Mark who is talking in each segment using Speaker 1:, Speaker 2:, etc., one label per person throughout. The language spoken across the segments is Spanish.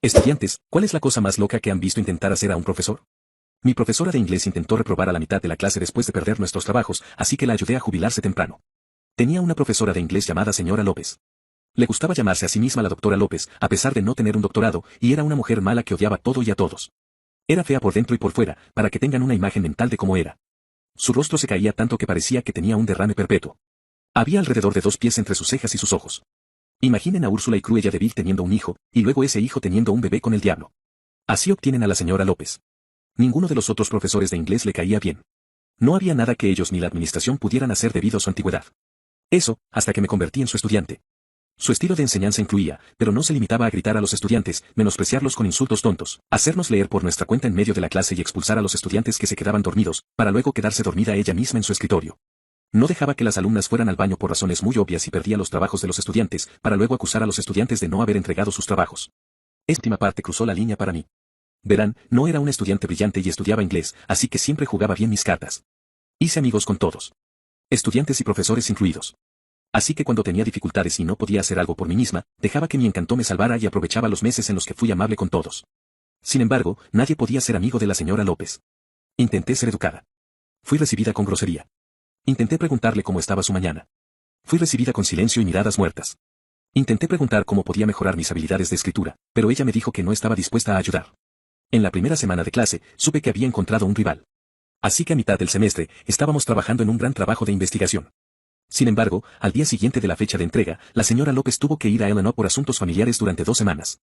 Speaker 1: Estudiantes, ¿cuál es la cosa más loca que han visto intentar hacer a un profesor? Mi profesora de inglés intentó reprobar a la mitad de la clase después de perder nuestros trabajos, así que la ayudé a jubilarse temprano. Tenía una profesora de inglés llamada señora López. Le gustaba llamarse a sí misma la doctora López, a pesar de no tener un doctorado, y era una mujer mala que odiaba todo y a todos. Era fea por dentro y por fuera, para que tengan una imagen mental de cómo era. Su rostro se caía tanto que parecía que tenía un derrame perpetuo. Había alrededor de 2 pies entre sus cejas y sus ojos. Imaginen a Úrsula y Cruella de Vil teniendo un hijo, y luego ese hijo teniendo un bebé con el diablo. Así obtienen a la señora López. Ninguno de los otros profesores de inglés le caía bien. No había nada que ellos ni la administración pudieran hacer debido a su antigüedad. Eso, hasta que me convertí en su estudiante. Su estilo de enseñanza incluía, pero no se limitaba a gritar a los estudiantes, menospreciarlos con insultos tontos, hacernos leer por nuestra cuenta en medio de la clase y expulsar a los estudiantes que se quedaban dormidos, para luego quedarse dormida ella misma en su escritorio. No dejaba que las alumnas fueran al baño por razones muy obvias y perdía los trabajos de los estudiantes, para luego acusar a los estudiantes de no haber entregado sus trabajos. Esta última parte cruzó la línea para mí. Verán, no era un estudiante brillante y estudiaba inglés, así que siempre jugaba bien mis cartas. Hice amigos con todos. Estudiantes y profesores incluidos. Así que cuando tenía dificultades y no podía hacer algo por mí misma, dejaba que mi encanto me salvara y aprovechaba los meses en los que fui amable con todos. Sin embargo, nadie podía ser amigo de la señora López. Intenté ser educada. Fui recibida con grosería. Intenté preguntarle cómo estaba su mañana. Fui recibida con silencio y miradas muertas. Intenté preguntar cómo podía mejorar mis habilidades de escritura, pero ella me dijo que no estaba dispuesta a ayudar. En la primera semana de clase, supe que había encontrado un rival. Así que a mitad del semestre, estábamos trabajando en un gran trabajo de investigación. Sin embargo, al día siguiente de la fecha de entrega, la señora López tuvo que ir a Illinois por asuntos familiares durante 2 semanas.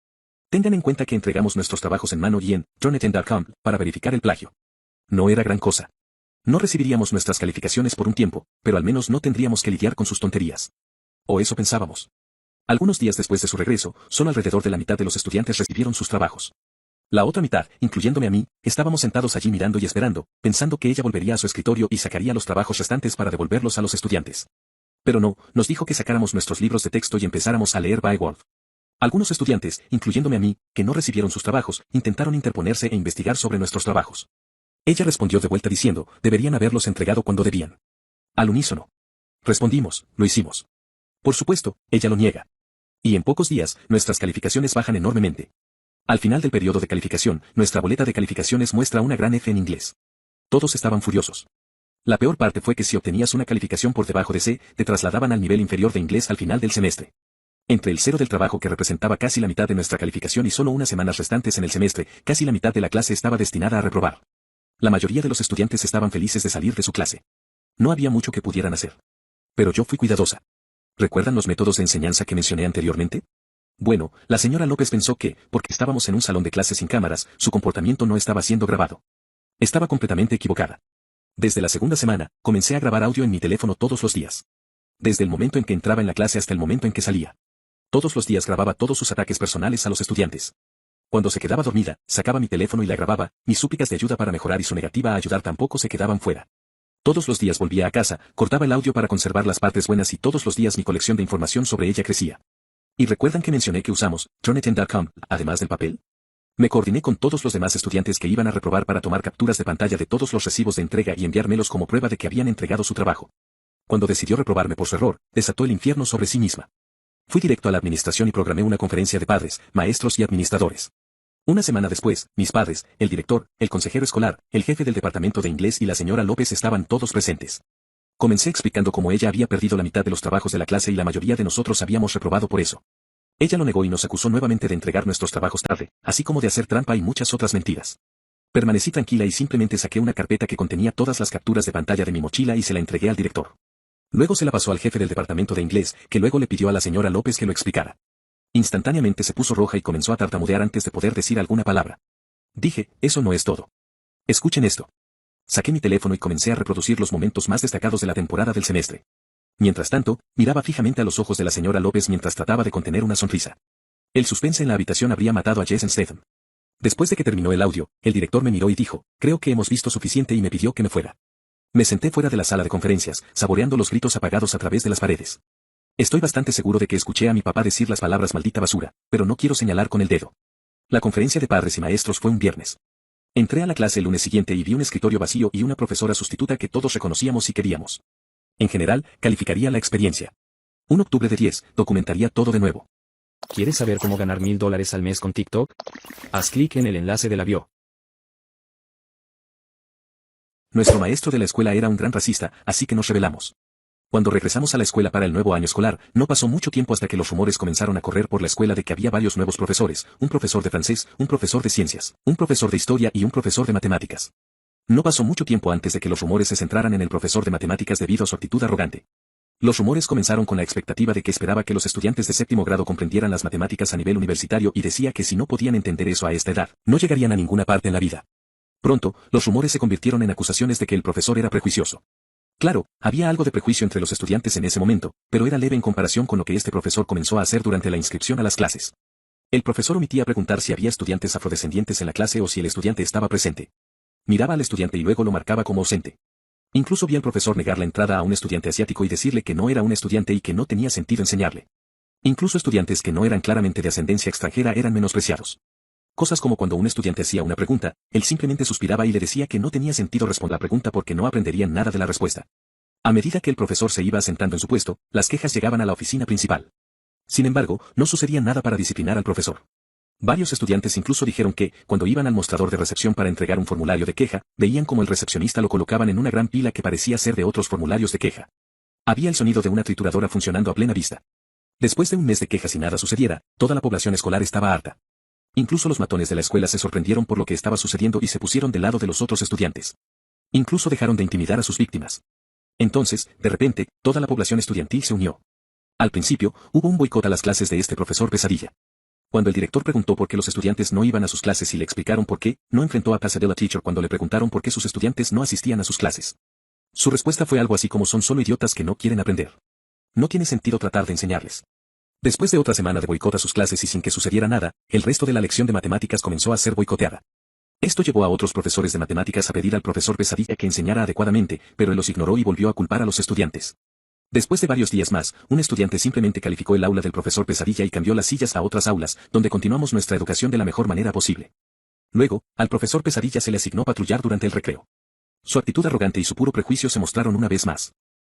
Speaker 1: Tengan en cuenta que entregamos nuestros trabajos en mano y en Jonathan.com para verificar el plagio. No era gran cosa. No recibiríamos nuestras calificaciones por un tiempo, pero al menos no tendríamos que lidiar con sus tonterías. O eso pensábamos. Algunos días después de su regreso, solo alrededor de la mitad de los estudiantes recibieron sus trabajos. La otra mitad, incluyéndome a mí, estábamos sentados allí mirando y esperando, pensando que ella volvería a su escritorio y sacaría los trabajos restantes para devolverlos a los estudiantes. Pero no, nos dijo que sacáramos nuestros libros de texto y empezáramos a leer Beowulf. Algunos estudiantes, incluyéndome a mí, que no recibieron sus trabajos, intentaron interponerse e investigar sobre nuestros trabajos. Ella respondió de vuelta diciendo, deberían haberlos entregado cuando debían. Al unísono. Respondimos, lo hicimos. Por supuesto, ella lo niega. Y en pocos días, nuestras calificaciones bajan enormemente. Al final del periodo de calificación, nuestra boleta de calificaciones muestra una gran F en inglés. Todos estaban furiosos. La peor parte fue que si obtenías una calificación por debajo de C, te trasladaban al nivel inferior de inglés al final del semestre. Entre el cero del trabajo que representaba casi la mitad de nuestra calificación y solo unas semanas restantes en el semestre, casi la mitad de la clase estaba destinada a reprobar. La mayoría de los estudiantes estaban felices de salir de su clase. No había mucho que pudieran hacer. Pero yo fui cuidadosa. ¿Recuerdan los métodos de enseñanza que mencioné anteriormente? Bueno, la señora López pensó que, porque estábamos en un salón de clases sin cámaras, su comportamiento no estaba siendo grabado. Estaba completamente equivocada. Desde la segunda semana, comencé a grabar audio en mi teléfono todos los días. Desde el momento en que entraba en la clase hasta el momento en que salía. Todos los días grababa todos sus ataques personales a los estudiantes. Cuando se quedaba dormida, sacaba mi teléfono y la grababa, mis súplicas de ayuda para mejorar y su negativa a ayudar tampoco se quedaban fuera. Todos los días volvía a casa, cortaba el audio para conservar las partes buenas y todos los días mi colección de información sobre ella crecía. ¿Y recuerdan que mencioné que usamos Jonathan.com, además del papel? Me coordiné con todos los demás estudiantes que iban a reprobar para tomar capturas de pantalla de todos los recibos de entrega y enviármelos como prueba de que habían entregado su trabajo. Cuando decidió reprobarme por su error, desató el infierno sobre sí misma. Fui directo a la administración y programé una conferencia de padres, maestros y administradores. Una semana después, mis padres, el director, el consejero escolar, el jefe del departamento de inglés y la señora López estaban todos presentes. Comencé explicando cómo ella había perdido la mitad de los trabajos de la clase y la mayoría de nosotros habíamos reprobado por eso. Ella lo negó y nos acusó nuevamente de entregar nuestros trabajos tarde, así como de hacer trampa y muchas otras mentiras. Permanecí tranquila y simplemente saqué una carpeta que contenía todas las capturas de pantalla de mi mochila y se la entregué al director. Luego se la pasó al jefe del departamento de inglés, que luego le pidió a la señora López que lo explicara. Instantáneamente se puso roja y comenzó a tartamudear antes de poder decir alguna palabra. Dije, eso no es todo. Escuchen esto. Saqué mi teléfono y comencé a reproducir los momentos más destacados de la temporada del semestre. Mientras tanto, miraba fijamente a los ojos de la señora López mientras trataba de contener una sonrisa. El suspense en la habitación habría matado a Jason Statham. Después de que terminó el audio, el director me miró y dijo, creo que hemos visto suficiente y me pidió que me fuera. Me senté fuera de la sala de conferencias, saboreando los gritos apagados a través de las paredes. Estoy bastante seguro de que escuché a mi papá decir las palabras maldita basura, pero no quiero señalar con el dedo. La conferencia de padres y maestros fue un viernes. Entré a la clase el lunes siguiente y vi un escritorio vacío y una profesora sustituta que todos reconocíamos y queríamos. En general, calificaría la experiencia. Un octubre de 10, documentaría todo de nuevo.
Speaker 2: ¿Quieres saber cómo ganar $1000 al mes con TikTok? Haz clic en el enlace de la bio.
Speaker 1: Nuestro maestro de la escuela era un gran racista, así que nos rebelamos. Cuando regresamos a la escuela para el nuevo año escolar, no pasó mucho tiempo hasta que los rumores comenzaron a correr por la escuela de que había varios nuevos profesores, un profesor de francés, un profesor de ciencias, un profesor de historia y un profesor de matemáticas. No pasó mucho tiempo antes de que los rumores se centraran en el profesor de matemáticas debido a su actitud arrogante. Los rumores comenzaron con la expectativa de que esperaba que los estudiantes de séptimo grado comprendieran las matemáticas a nivel universitario y decía que si no podían entender eso a esta edad, no llegarían a ninguna parte en la vida. Pronto, los rumores se convirtieron en acusaciones de que el profesor era prejuicioso. Claro, había algo de prejuicio entre los estudiantes en ese momento, pero era leve en comparación con lo que este profesor comenzó a hacer durante la inscripción a las clases. El profesor omitía preguntar si había estudiantes afrodescendientes en la clase o si el estudiante estaba presente. Miraba al estudiante y luego lo marcaba como ausente. Incluso vi al profesor negar la entrada a un estudiante asiático y decirle que no era un estudiante y que no tenía sentido enseñarle. Incluso estudiantes que no eran claramente de ascendencia extranjera eran menospreciados. Cosas como cuando un estudiante hacía una pregunta, él simplemente suspiraba y le decía que no tenía sentido responder la pregunta porque no aprenderían nada de la respuesta. A medida que el profesor se iba asentando en su puesto, las quejas llegaban a la oficina principal. Sin embargo, no sucedía nada para disciplinar al profesor. Varios estudiantes incluso dijeron que, cuando iban al mostrador de recepción para entregar un formulario de queja, veían como el recepcionista lo colocaban en una gran pila que parecía ser de otros formularios de queja. Había el sonido de una trituradora funcionando a plena vista. Después de un mes de quejas y nada sucediera, toda la población escolar estaba harta. Incluso los matones de la escuela se sorprendieron por lo que estaba sucediendo y se pusieron del lado de los otros estudiantes. Incluso dejaron de intimidar a sus víctimas. Entonces, de repente, toda la población estudiantil se unió. Al principio, hubo un boicot a las clases de este profesor pesadilla. Cuando el director preguntó por qué los estudiantes no iban a sus clases y le explicaron por qué, no enfrentó a Pasadena Teacher cuando le preguntaron por qué sus estudiantes no asistían a sus clases. Su respuesta fue algo así como son solo idiotas que no quieren aprender. No tiene sentido tratar de enseñarles. Después de otra semana de boicot a sus clases y sin que sucediera nada, el resto de la lección de matemáticas comenzó a ser boicoteada. Esto llevó a otros profesores de matemáticas a pedir al profesor Pesadilla que enseñara adecuadamente, pero él los ignoró y volvió a culpar a los estudiantes. Después de varios días más, un estudiante simplemente calificó el aula del profesor Pesadilla y cambió las sillas a otras aulas, donde continuamos nuestra educación de la mejor manera posible. Luego, al profesor Pesadilla se le asignó patrullar durante el recreo. Su actitud arrogante y su puro prejuicio se mostraron una vez más.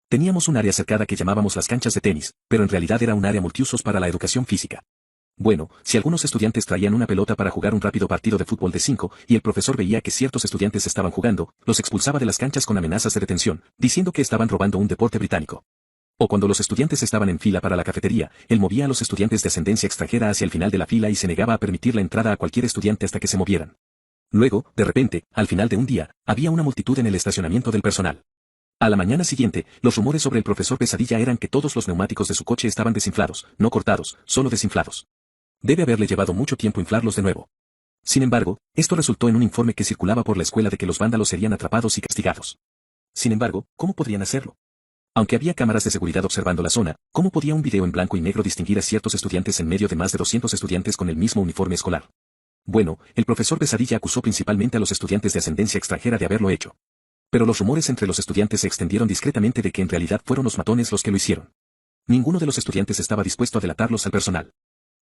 Speaker 1: Teníamos un área cercada que llamábamos las canchas de tenis, pero en realidad era un área multiusos para la educación física. Bueno, si algunos estudiantes traían una pelota para jugar un rápido partido de fútbol de 5, y el profesor veía que ciertos estudiantes estaban jugando, los expulsaba de las canchas con amenazas de detención, diciendo que estaban robando un deporte británico. O cuando los estudiantes estaban en fila para la cafetería, él movía a los estudiantes de ascendencia extranjera hacia el final de la fila y se negaba a permitir la entrada a cualquier estudiante hasta que se movieran. Luego, de repente, al final de un día, había una multitud en el estacionamiento del personal. A la mañana siguiente, los rumores sobre el profesor Pesadilla eran que todos los neumáticos de su coche estaban desinflados, no cortados, solo desinflados. Debe haberle llevado mucho tiempo inflarlos de nuevo. Sin embargo, esto resultó en un informe que circulaba por la escuela de que los vándalos serían atrapados y castigados. Sin embargo, ¿cómo podrían hacerlo? Aunque había cámaras de seguridad observando la zona, ¿cómo podía un video en blanco y negro distinguir a ciertos estudiantes en medio de más de 200 estudiantes con el mismo uniforme escolar? Bueno, el profesor Pesadilla acusó principalmente a los estudiantes de ascendencia extranjera de haberlo hecho. Pero los rumores entre los estudiantes se extendieron discretamente de que en realidad fueron los matones los que lo hicieron. Ninguno de los estudiantes estaba dispuesto a delatarlos al personal.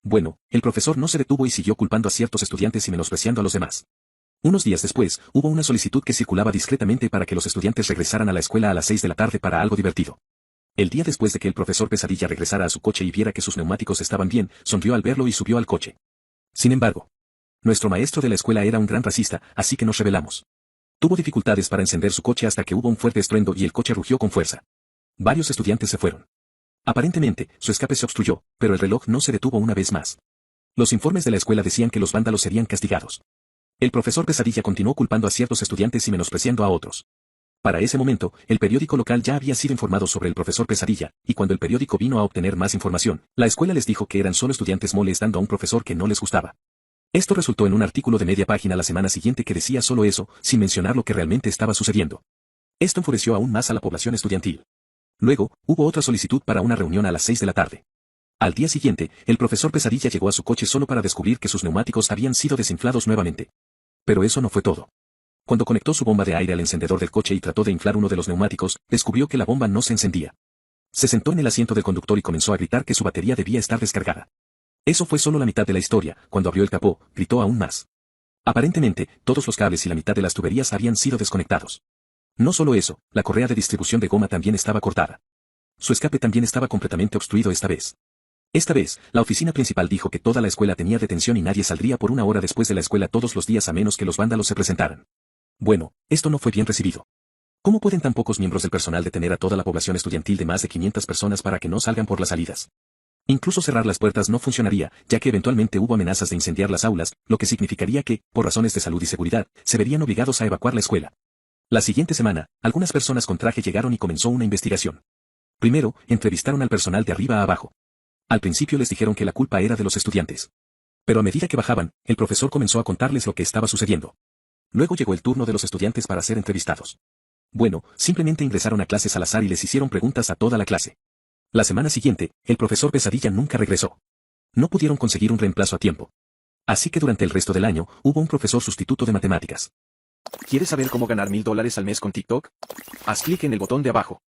Speaker 1: Bueno, el profesor no se detuvo y siguió culpando a ciertos estudiantes y menospreciando a los demás. Unos días después, hubo una solicitud que circulaba discretamente para que los estudiantes regresaran a la escuela a las 6 de la tarde para algo divertido. El día después de que el profesor Pesadilla regresara a su coche y viera que sus neumáticos estaban bien, sonrió al verlo y subió al coche. Sin embargo, nuestro maestro de la escuela era un gran racista, así que nos rebelamos. Tuvo dificultades para encender su coche hasta que hubo un fuerte estruendo y el coche rugió con fuerza. Varios estudiantes se fueron. Aparentemente, su escape se obstruyó, pero el reloj no se detuvo una vez más. Los informes de la escuela decían que los vándalos serían castigados. El profesor Pesadilla continuó culpando a ciertos estudiantes y menospreciando a otros. Para ese momento, el periódico local ya había sido informado sobre el profesor Pesadilla, y cuando el periódico vino a obtener más información, la escuela les dijo que eran solo estudiantes molestando a un profesor que no les gustaba. Esto resultó en un artículo de media página la semana siguiente que decía solo eso, sin mencionar lo que realmente estaba sucediendo. Esto enfureció aún más a la población estudiantil. Luego, hubo otra solicitud para una reunión a las 6 de la tarde. Al día siguiente, el profesor Pesadilla llegó a su coche solo para descubrir que sus neumáticos habían sido desinflados nuevamente. Pero eso no fue todo. Cuando conectó su bomba de aire al encendedor del coche y trató de inflar uno de los neumáticos, descubrió que la bomba no se encendía. Se sentó en el asiento del conductor y comenzó a gritar que su batería debía estar descargada. Eso fue solo la mitad de la historia. Cuando abrió el capó, gritó aún más. Aparentemente, todos los cables y la mitad de las tuberías habían sido desconectados. No solo eso, la correa de distribución de goma también estaba cortada. Su escape también estaba completamente obstruido esta vez. Esta vez, la oficina principal dijo que toda la escuela tenía detención y nadie saldría por una hora después de la escuela todos los días a menos que los vándalos se presentaran. Bueno, esto no fue bien recibido. ¿Cómo pueden tan pocos miembros del personal detener a toda la población estudiantil de más de 500 personas para que no salgan por las salidas? Incluso cerrar las puertas no funcionaría, ya que eventualmente hubo amenazas de incendiar las aulas, lo que significaría que, por razones de salud y seguridad, se verían obligados a evacuar la escuela. La siguiente semana, algunas personas con traje llegaron y comenzó una investigación. Primero, entrevistaron al personal de arriba a abajo. Al principio les dijeron que la culpa era de los estudiantes. Pero a medida que bajaban, el profesor comenzó a contarles lo que estaba sucediendo. Luego llegó el turno de los estudiantes para ser entrevistados. Bueno, simplemente ingresaron a clases al azar y les hicieron preguntas a toda la clase. La semana siguiente, el profesor Pesadilla nunca regresó. No pudieron conseguir un reemplazo a tiempo. Así que durante el resto del año, hubo un profesor sustituto de matemáticas.
Speaker 2: ¿Quieres saber cómo ganar $1000 al mes con TikTok? Haz clic en el botón de abajo.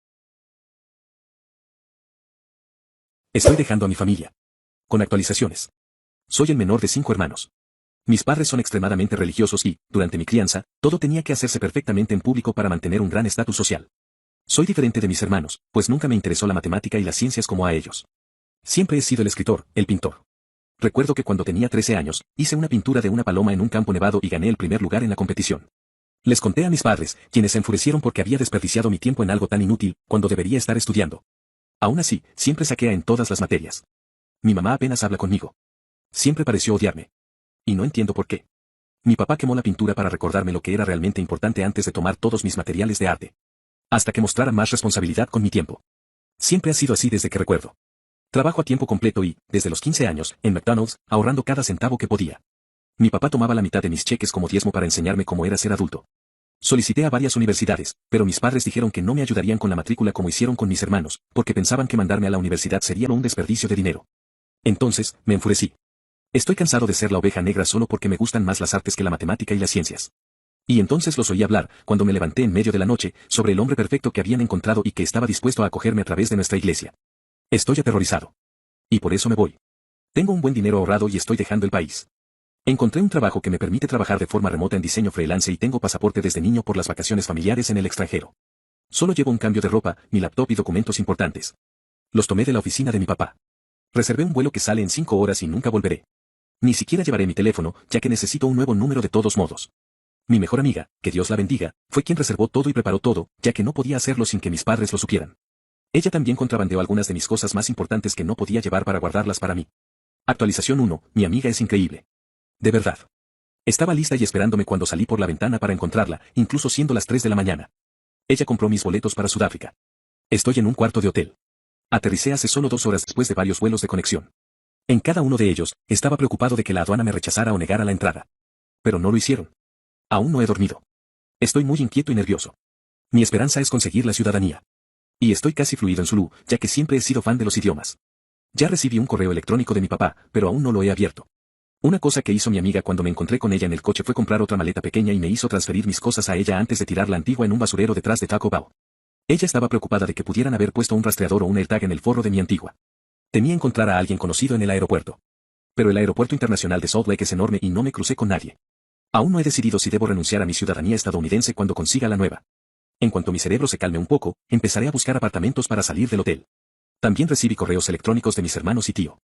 Speaker 1: Estoy dejando a mi familia. Con actualizaciones. Soy el menor de 5 hermanos. Mis padres son extremadamente religiosos y, durante mi crianza, todo tenía que hacerse perfectamente en público para mantener un gran estatus social. Soy diferente de mis hermanos, pues nunca me interesó la matemática y las ciencias como a ellos. Siempre he sido el escritor, el pintor. Recuerdo que cuando tenía 13 años, hice una pintura de una paloma en un campo nevado y gané el primer lugar en la competición. Les conté a mis padres, quienes se enfurecieron porque había desperdiciado mi tiempo en algo tan inútil, cuando debería estar estudiando. Aún así, siempre saqué A en todas las materias. Mi mamá apenas habla conmigo. Siempre pareció odiarme. Y no entiendo por qué. Mi papá quemó la pintura para recordarme lo que era realmente importante antes de tomar todos mis materiales de arte. Hasta que mostrara más responsabilidad con mi tiempo. Siempre ha sido así desde que recuerdo. Trabajo a tiempo completo y, desde los 15 años, en McDonald's, ahorrando cada centavo que podía. Mi papá tomaba la mitad de mis cheques como diezmo para enseñarme cómo era ser adulto. Solicité a varias universidades, pero mis padres dijeron que no me ayudarían con la matrícula como hicieron con mis hermanos, porque pensaban que mandarme a la universidad sería un desperdicio de dinero. Entonces, me enfurecí. Estoy cansado de ser la oveja negra solo porque me gustan más las artes que la matemática y las ciencias. Y entonces los oí hablar, cuando me levanté en medio de la noche, sobre el hombre perfecto que habían encontrado y que estaba dispuesto a acogerme a través de nuestra iglesia. Estoy aterrorizado. Y por eso me voy. Tengo un buen dinero ahorrado y estoy dejando el país. Encontré un trabajo que me permite trabajar de forma remota en diseño freelance y tengo pasaporte desde niño por las vacaciones familiares en el extranjero. Solo llevo un cambio de ropa, mi laptop y documentos importantes. Los tomé de la oficina de mi papá. Reservé un vuelo que sale en 5 horas y nunca volveré. Ni siquiera llevaré mi teléfono, ya que necesito un nuevo número de todos modos. Mi mejor amiga, que Dios la bendiga, fue quien reservó todo y preparó todo, ya que no podía hacerlo sin que mis padres lo supieran. Ella también contrabandeó algunas de mis cosas más importantes que no podía llevar para guardarlas para mí. Actualización 1, mi amiga es increíble. De verdad. Estaba lista y esperándome cuando salí por la ventana para encontrarla, incluso siendo las 3 de la mañana. Ella compró mis boletos para Sudáfrica. Estoy en un cuarto de hotel. Aterricé hace solo 2 horas después de varios vuelos de conexión. En cada uno de ellos, estaba preocupado de que la aduana me rechazara o negara la entrada. Pero no lo hicieron. Aún no he dormido. Estoy muy inquieto y nervioso. Mi esperanza es conseguir la ciudadanía. Y estoy casi fluido en Zulu, ya que siempre he sido fan de los idiomas. Ya recibí un correo electrónico de mi papá, pero aún no lo he abierto. Una cosa que hizo mi amiga cuando me encontré con ella en el coche fue comprar otra maleta pequeña y me hizo transferir mis cosas a ella antes de tirar la antigua en un basurero detrás de Taco Bell. Ella estaba preocupada de que pudieran haber puesto un rastreador o un AirTag en el forro de mi antigua. Temía encontrar a alguien conocido en el aeropuerto. Pero el aeropuerto internacional de Salt Lake es enorme y no me crucé con nadie. Aún no he decidido si debo renunciar a mi ciudadanía estadounidense cuando consiga la nueva. En cuanto mi cerebro se calme un poco, empezaré a buscar apartamentos para salir del hotel. También recibí correos electrónicos de mis hermanos y tío.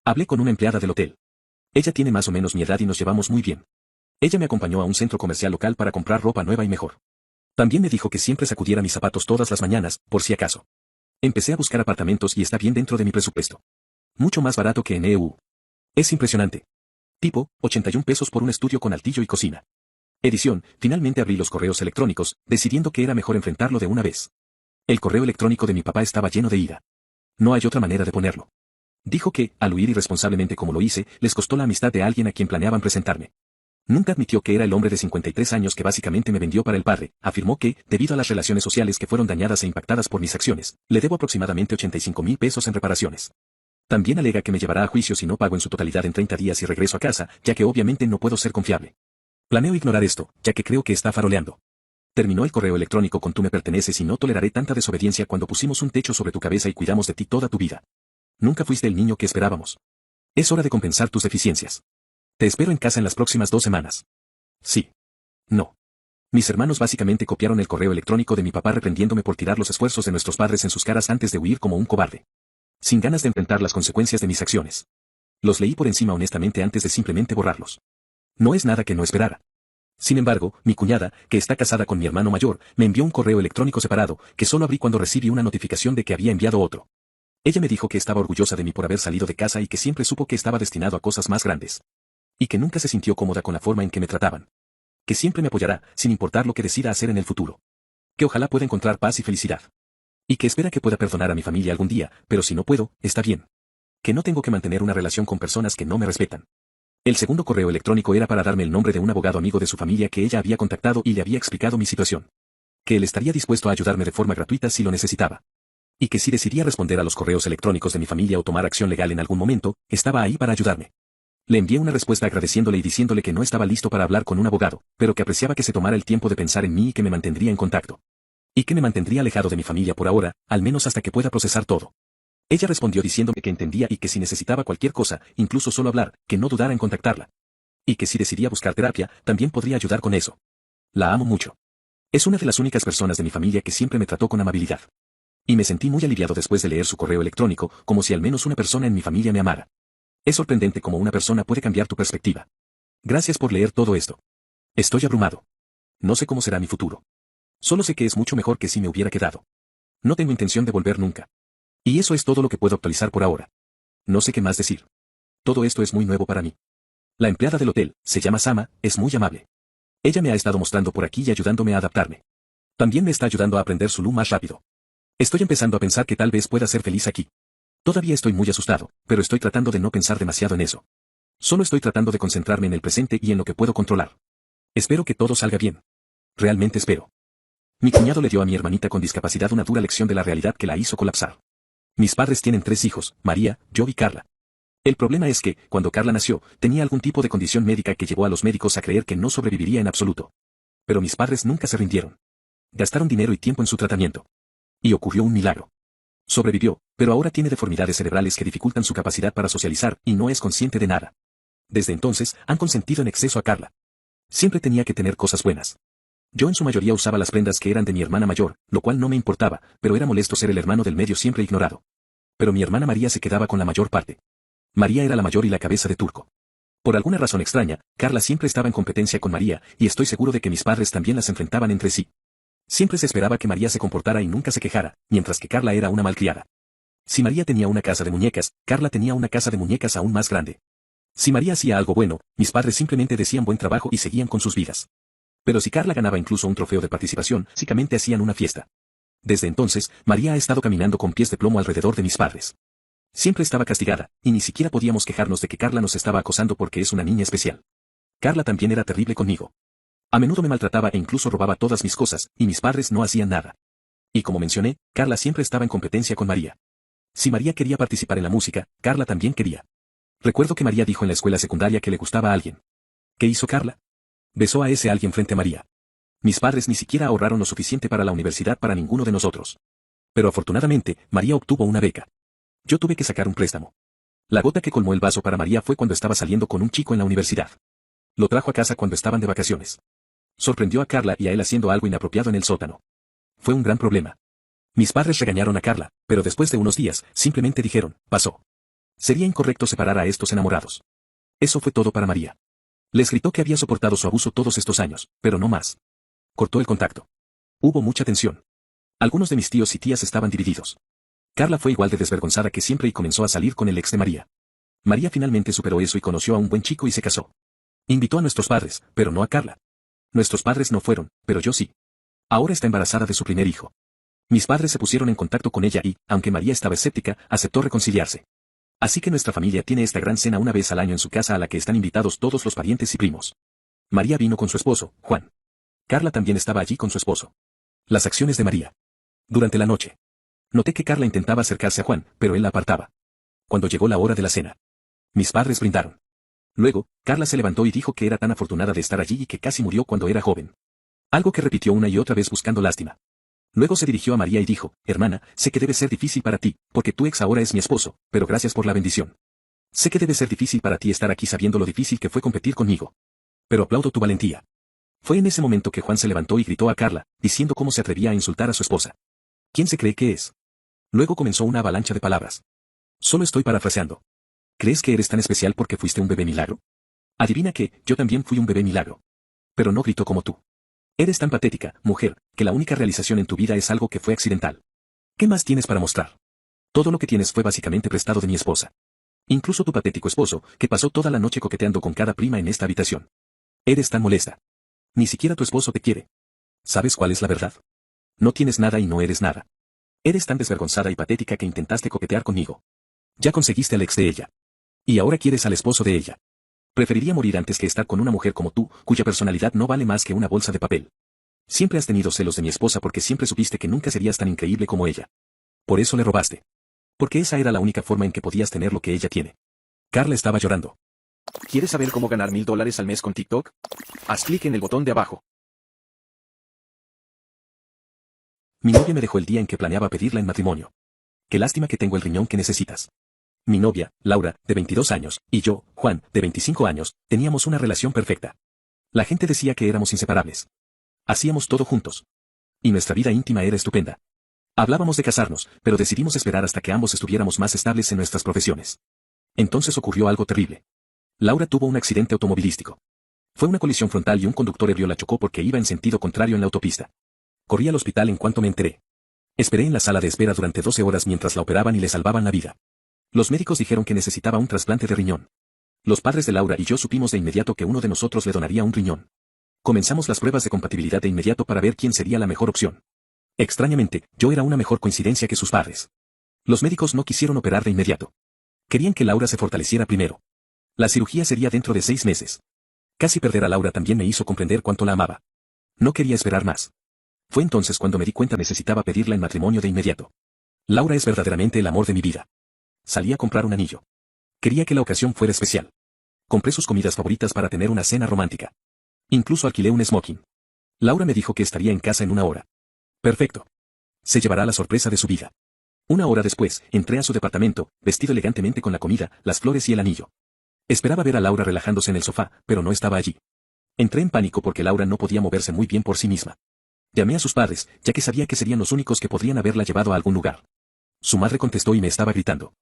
Speaker 1: Hablé con una empleada del hotel. Ella tiene más o menos mi edad y nos llevamos muy bien. Ella me acompañó a un centro comercial local para comprar ropa nueva y mejor. También me dijo que siempre sacudiera mis zapatos todas las mañanas, por si acaso. Empecé a buscar apartamentos y está bien dentro de mi presupuesto. Mucho más barato que en EU. Es impresionante. Tipo, 81 pesos por un estudio con altillo y cocina. Edición, finalmente abrí los correos electrónicos, decidiendo que era mejor enfrentarlo de una vez. El correo electrónico de mi papá estaba lleno de ira. No hay otra manera de ponerlo. Dijo que, al huir irresponsablemente como lo hice, les costó la amistad de alguien a quien planeaban presentarme. Nunca admitió que era el hombre de 53 años que básicamente me vendió para el padre, afirmó que, debido a las relaciones sociales que fueron dañadas e impactadas por mis acciones, le debo aproximadamente 85,000 pesos en reparaciones. También alega que me llevará a juicio si no pago en su totalidad en 30 días y regreso a casa, ya que obviamente no puedo ser confiable. Planeo ignorar esto, ya que creo que está faroleando. Terminó el correo electrónico con tú me perteneces y no toleraré tanta desobediencia cuando pusimos un techo sobre tu cabeza y cuidamos de ti toda tu vida. Nunca fuiste el niño que esperábamos. Es hora de compensar tus deficiencias. Te espero en casa en las próximas 2 semanas. Sí. No. Mis hermanos básicamente copiaron el correo electrónico de mi papá reprendiéndome por tirar los esfuerzos de nuestros padres en sus caras antes de huir como un cobarde. sin ganas de enfrentar las consecuencias de mis acciones. Los leí por encima honestamente antes de simplemente borrarlos. No es nada que no esperara. Sin embargo, mi cuñada, que está casada con mi hermano mayor, me envió un correo electrónico separado, que solo abrí cuando recibí una notificación de que había enviado otro. Ella me dijo que estaba orgullosa de mí por haber salido de casa y que siempre supo que estaba destinado a cosas más grandes. Y que nunca se sintió cómoda con la forma en que me trataban. Que siempre me apoyará, sin importar lo que decida hacer en el futuro. Que ojalá pueda encontrar paz y felicidad. Y que espera que pueda perdonar a mi familia algún día, pero si no puedo, está bien. Que no tengo que mantener una relación con personas que no me respetan. El segundo correo electrónico era para darme el nombre de un abogado amigo de su familia que ella había contactado y le había explicado mi situación. Que él estaría dispuesto a ayudarme de forma gratuita si lo necesitaba. Y que si decidía responder a los correos electrónicos de mi familia o tomar acción legal en algún momento, estaba ahí para ayudarme. Le envié una respuesta agradeciéndole y diciéndole que no estaba listo para hablar con un abogado, pero que apreciaba que se tomara el tiempo de pensar en mí y que me mantendría en contacto. Y que me mantendría alejado de mi familia por ahora, al menos hasta que pueda procesar todo. Ella respondió diciéndome que entendía y que si necesitaba cualquier cosa, incluso solo hablar, que no dudara en contactarla. Y que si decidía buscar terapia, también podría ayudar con eso. La amo mucho. Es una de las únicas personas de mi familia que siempre me trató con amabilidad. Y me sentí muy aliviado después de leer su correo electrónico, como si al menos una persona en mi familia me amara. Es sorprendente cómo una persona puede cambiar tu perspectiva. Gracias por leer todo esto. Estoy abrumado. No sé cómo será mi futuro. Solo sé que es mucho mejor que si me hubiera quedado. No tengo intención de volver nunca. Y eso es todo lo que puedo actualizar por ahora. No sé qué más decir. Todo esto es muy nuevo para mí. La empleada del hotel, se llama Sama, es muy amable. Ella me ha estado mostrando por aquí y ayudándome a adaptarme. También me está ayudando a aprender Zulu más rápido. Estoy empezando a pensar que tal vez pueda ser feliz aquí. Todavía estoy muy asustado, pero estoy tratando de no pensar demasiado en eso. Solo estoy tratando de concentrarme en el presente y en lo que puedo controlar. Espero que todo salga bien. Realmente espero. Mi cuñado le dio a mi hermanita con discapacidad una dura lección de la realidad que la hizo colapsar. Mis padres tienen 3 hijos, María, yo y Carla. El problema es que, cuando Carla nació, tenía algún tipo de condición médica que llevó a los médicos a creer que no sobreviviría en absoluto. Pero mis padres nunca se rindieron. Gastaron dinero y tiempo en su tratamiento. Y ocurrió un milagro. Sobrevivió, pero ahora tiene deformidades cerebrales que dificultan su capacidad para socializar y no es consciente de nada. Desde entonces, han consentido en exceso a Carla. Siempre tenía que tener cosas buenas. Yo en su mayoría usaba las prendas que eran de mi hermana mayor, lo cual no me importaba, pero era molesto ser el hermano del medio siempre ignorado. Pero mi hermana María se quedaba con la mayor parte. María era la mayor y la cabeza de turco. Por alguna razón extraña, Carla siempre estaba en competencia con María, y estoy seguro de que mis padres también las enfrentaban entre sí. Siempre se esperaba que María se comportara y nunca se quejara, mientras que Carla era una malcriada. Si María tenía una casa de muñecas, Carla tenía una casa de muñecas aún más grande. Si María hacía algo bueno, mis padres simplemente decían buen trabajo y seguían con sus vidas. Pero si Carla ganaba incluso un trofeo de participación, básicamente hacían una fiesta. Desde entonces, María ha estado caminando con pies de plomo alrededor de mis padres. Siempre estaba castigada, y ni siquiera podíamos quejarnos de que Carla nos estaba acosando porque es una niña especial. Carla también era terrible conmigo. A menudo me maltrataba e incluso robaba todas mis cosas, y mis padres no hacían nada. Y como mencioné, Carla siempre estaba en competencia con María. Si María quería participar en la música, Carla también quería. Recuerdo que María dijo en la escuela secundaria que le gustaba a alguien. ¿Qué hizo Carla? Besó a ese alguien frente a María. Mis padres ni siquiera ahorraron lo suficiente para la universidad para ninguno de nosotros. Pero afortunadamente, María obtuvo una beca. Yo tuve que sacar un préstamo. La gota que colmó el vaso para María fue cuando estaba saliendo con un chico en la universidad. Lo trajo a casa cuando estaban de vacaciones. Sorprendió a Carla y a él haciendo algo inapropiado en el sótano. Fue un gran problema. Mis padres regañaron a Carla, pero después de unos días, simplemente dijeron, pasó. Sería incorrecto separar a estos enamorados. Eso fue todo para María. Les gritó que había soportado su abuso todos estos años, pero no más. Cortó el contacto. Hubo mucha tensión. Algunos de mis tíos y tías estaban divididos. Carla fue igual de desvergonzada que siempre y comenzó a salir con el ex de María. María finalmente superó eso y conoció a un buen chico y se casó. Invitó a nuestros padres, pero no a Carla. Nuestros padres no fueron, pero yo sí. Ahora está embarazada de su primer hijo. Mis padres se pusieron en contacto con ella y, aunque María estaba escéptica, aceptó reconciliarse. Así que nuestra familia tiene esta gran cena una vez al año en su casa a la que están invitados todos los parientes y primos. María vino con su esposo, Juan. Carla también estaba allí con su esposo. Las acciones de María. Durante la noche. Noté que Carla intentaba acercarse a Juan, pero él la apartaba. Cuando llegó la hora de la cena. Mis padres brindaron. Luego, Carla se levantó y dijo que era tan afortunada de estar allí y que casi murió cuando era joven. Algo que repitió una y otra vez buscando lástima. Luego se dirigió a María y dijo, hermana, sé que debe ser difícil para ti, porque tu ex ahora es mi esposo, pero gracias por la bendición. Sé que debe ser difícil para ti estar aquí sabiendo lo difícil que fue competir conmigo. Pero aplaudo tu valentía. Fue en ese momento que Juan se levantó y gritó a Carla, diciendo cómo se atrevía a insultar a su esposa. ¿Quién se cree que es? Luego comenzó una avalancha de palabras. Solo estoy parafraseando. ¿Crees que eres tan especial porque fuiste un bebé milagro? Adivina que, yo también fui un bebé milagro. Pero no grito como tú. Eres tan patética, mujer, que la única realización en tu vida es algo que fue accidental. ¿Qué más tienes para mostrar? Todo lo que tienes fue básicamente prestado de mi esposa. Incluso tu patético esposo, que pasó toda la noche coqueteando con cada prima en esta habitación. Eres tan molesta. Ni siquiera tu esposo te quiere. ¿Sabes cuál es la verdad? No tienes nada y no eres nada. Eres tan desvergonzada y patética que intentaste coquetear conmigo. Ya conseguiste al ex de ella. Y ahora quieres al esposo de ella. Preferiría morir antes que estar con una mujer como tú, cuya personalidad no vale más que una bolsa de papel. Siempre has tenido celos de mi esposa porque siempre supiste que nunca serías tan increíble como ella. Por eso le robaste. Porque esa era la única forma en que podías tener lo que ella tiene. Carla estaba llorando.
Speaker 2: ¿Quieres saber cómo ganar $1000 al mes con TikTok? Haz clic en el botón de abajo.
Speaker 1: Mi novia me dejó el día en que planeaba pedirla en matrimonio. Qué lástima que tengo el riñón que necesitas. Mi novia, Laura, de 22 años, y yo, Juan, de 25 años, teníamos una relación perfecta. La gente decía que éramos inseparables. Hacíamos todo juntos. Y nuestra vida íntima era estupenda. Hablábamos de casarnos, pero decidimos esperar hasta que ambos estuviéramos más estables en nuestras profesiones. Entonces ocurrió algo terrible. Laura tuvo un accidente automovilístico. Fue una colisión frontal y un conductor ebrio la chocó porque iba en sentido contrario en la autopista. Corrí al hospital en cuanto me enteré. Esperé en la sala de espera durante 12 horas mientras la operaban y le salvaban la vida. Los médicos dijeron que necesitaba un trasplante de riñón. Los padres de Laura y yo supimos de inmediato que uno de nosotros le donaría un riñón. Comenzamos las pruebas de compatibilidad de inmediato para ver quién sería la mejor opción. Extrañamente, yo era una mejor coincidencia que sus padres. Los médicos no quisieron operar de inmediato. Querían que Laura se fortaleciera primero. La cirugía sería dentro de 6 meses. Casi perder a Laura también me hizo comprender cuánto la amaba. No quería esperar más. Fue entonces cuando me di cuenta necesitaba pedirla en matrimonio de inmediato. Laura es verdaderamente el amor de mi vida. Salí a comprar un anillo. Quería que la ocasión fuera especial. Compré sus comidas favoritas para tener una cena romántica. Incluso alquilé un smoking. Laura me dijo que estaría en casa en 1 hora. Perfecto. Se llevará la sorpresa de su vida. 1 hora después, entré a su departamento, vestido elegantemente con la comida, las flores y el anillo. Esperaba ver a Laura relajándose en el sofá, pero no estaba allí. Entré en pánico porque Laura no podía moverse muy bien por sí misma. Llamé a sus padres, ya que sabía que serían los únicos que podrían haberla llevado a algún lugar. Su madre contestó y me estaba gritando.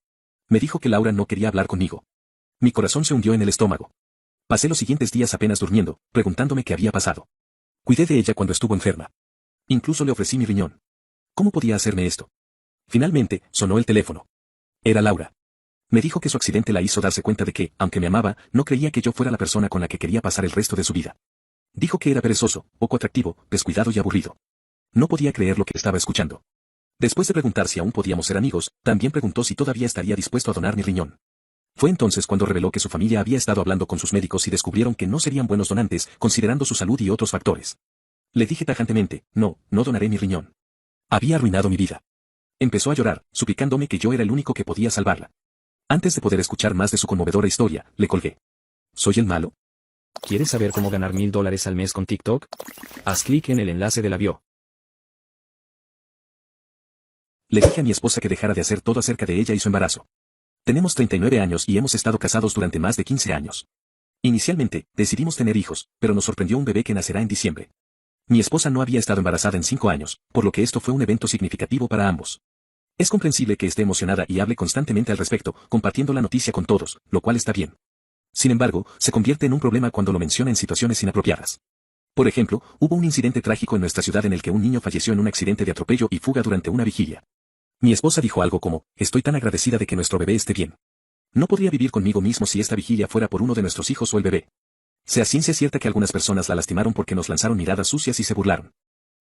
Speaker 1: Me dijo que Laura no quería hablar conmigo. Mi corazón se hundió en el estómago. Pasé los siguientes días apenas durmiendo, preguntándome qué había pasado. Cuidé de ella cuando estuvo enferma. Incluso le ofrecí mi riñón. ¿Cómo podía hacerme esto? Finalmente, sonó el teléfono. Era Laura. Me dijo que su accidente la hizo darse cuenta de que, aunque me amaba, no creía que yo fuera la persona con la que quería pasar el resto de su vida. Dijo que era perezoso, poco atractivo, descuidado y aburrido. No podía creer lo que estaba escuchando. Después de preguntar si aún podíamos ser amigos, también preguntó si todavía estaría dispuesto a donar mi riñón. Fue entonces cuando reveló que su familia había estado hablando con sus médicos y descubrieron que no serían buenos donantes, considerando su salud y otros factores. Le dije tajantemente, no donaré mi riñón. Había arruinado mi vida. Empezó a llorar, suplicándome que yo era el único que podía salvarla. Antes de poder escuchar más de su conmovedora historia, le colgué. ¿Soy el malo?
Speaker 2: ¿Quieres saber cómo ganar $1000 al mes con TikTok? Haz clic en el enlace de la bio.
Speaker 1: Le dije a mi esposa que dejara de hacer todo acerca de ella y su embarazo. Tenemos 39 años y hemos estado casados durante más de 15 años. Inicialmente, decidimos tener hijos, pero nos sorprendió un bebé que nacerá en diciembre. Mi esposa no había estado embarazada en 5 años, por lo que esto fue un evento significativo para ambos. Es comprensible que esté emocionada y hable constantemente al respecto, compartiendo la noticia con todos, lo cual está bien. Sin embargo, se convierte en un problema cuando lo menciona en situaciones inapropiadas. Por ejemplo, hubo un incidente trágico en nuestra ciudad en el que un niño falleció en un accidente de atropello y fuga durante una vigilia. Mi esposa dijo algo como, estoy tan agradecida de que nuestro bebé esté bien. No podría vivir conmigo mismo si esta vigilia fuera por uno de nuestros hijos o el bebé. Sea ciencia cierta que algunas personas la lastimaron porque nos lanzaron miradas sucias y se burlaron.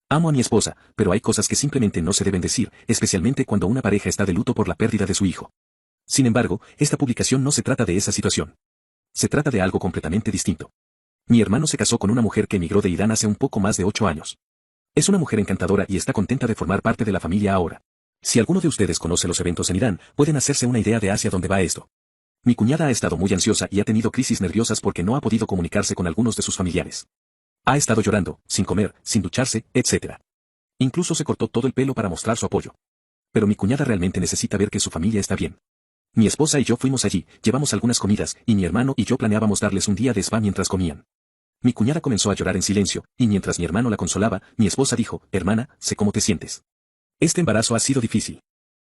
Speaker 1: Amo a mi esposa, pero hay cosas que simplemente no se deben decir, especialmente cuando una pareja está de luto por la pérdida de su hijo. Sin embargo, esta publicación no se trata de esa situación. Se trata de algo completamente distinto. Mi hermano se casó con una mujer que emigró de Irán hace un poco más de 8 años. Es una mujer encantadora y está contenta de formar parte de la familia ahora. Si alguno de ustedes conoce los eventos en Irán, pueden hacerse una idea de hacia dónde va esto. Mi cuñada ha estado muy ansiosa y ha tenido crisis nerviosas porque no ha podido comunicarse con algunos de sus familiares. Ha estado llorando, sin comer, sin ducharse, etc. Incluso se cortó todo el pelo para mostrar su apoyo. Pero mi cuñada realmente necesita ver que su familia está bien. Mi esposa y yo fuimos allí, llevamos algunas comidas, y mi hermano y yo planeábamos darles un día de spa mientras comían. Mi cuñada comenzó a llorar en silencio, y mientras mi hermano la consolaba, mi esposa dijo, hermana, sé cómo te sientes. Este embarazo ha sido difícil.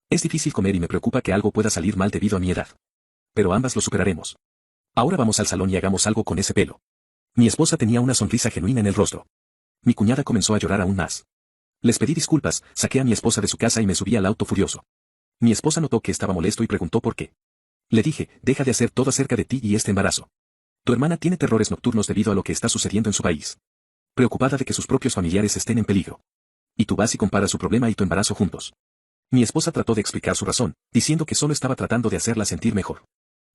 Speaker 1: Es difícil comer y me preocupa que algo pueda salir mal debido a mi edad. Pero ambas lo superaremos. Ahora vamos al salón y hagamos algo con ese pelo. Mi esposa tenía una sonrisa genuina en el rostro. Mi cuñada comenzó a llorar aún más. Les pedí disculpas, saqué a mi esposa de su casa y me subí al auto furioso. Mi esposa notó que estaba molesto y preguntó por qué. Le dije, deja de hacer todo acerca de ti y este embarazo. Tu hermana tiene terrores nocturnos debido a lo que está sucediendo en su país. Preocupada de que sus propios familiares estén en peligro. Y tú vas y comparas su problema y tu embarazo juntos. Mi esposa trató de explicar su razón, diciendo que solo estaba tratando de hacerla sentir mejor.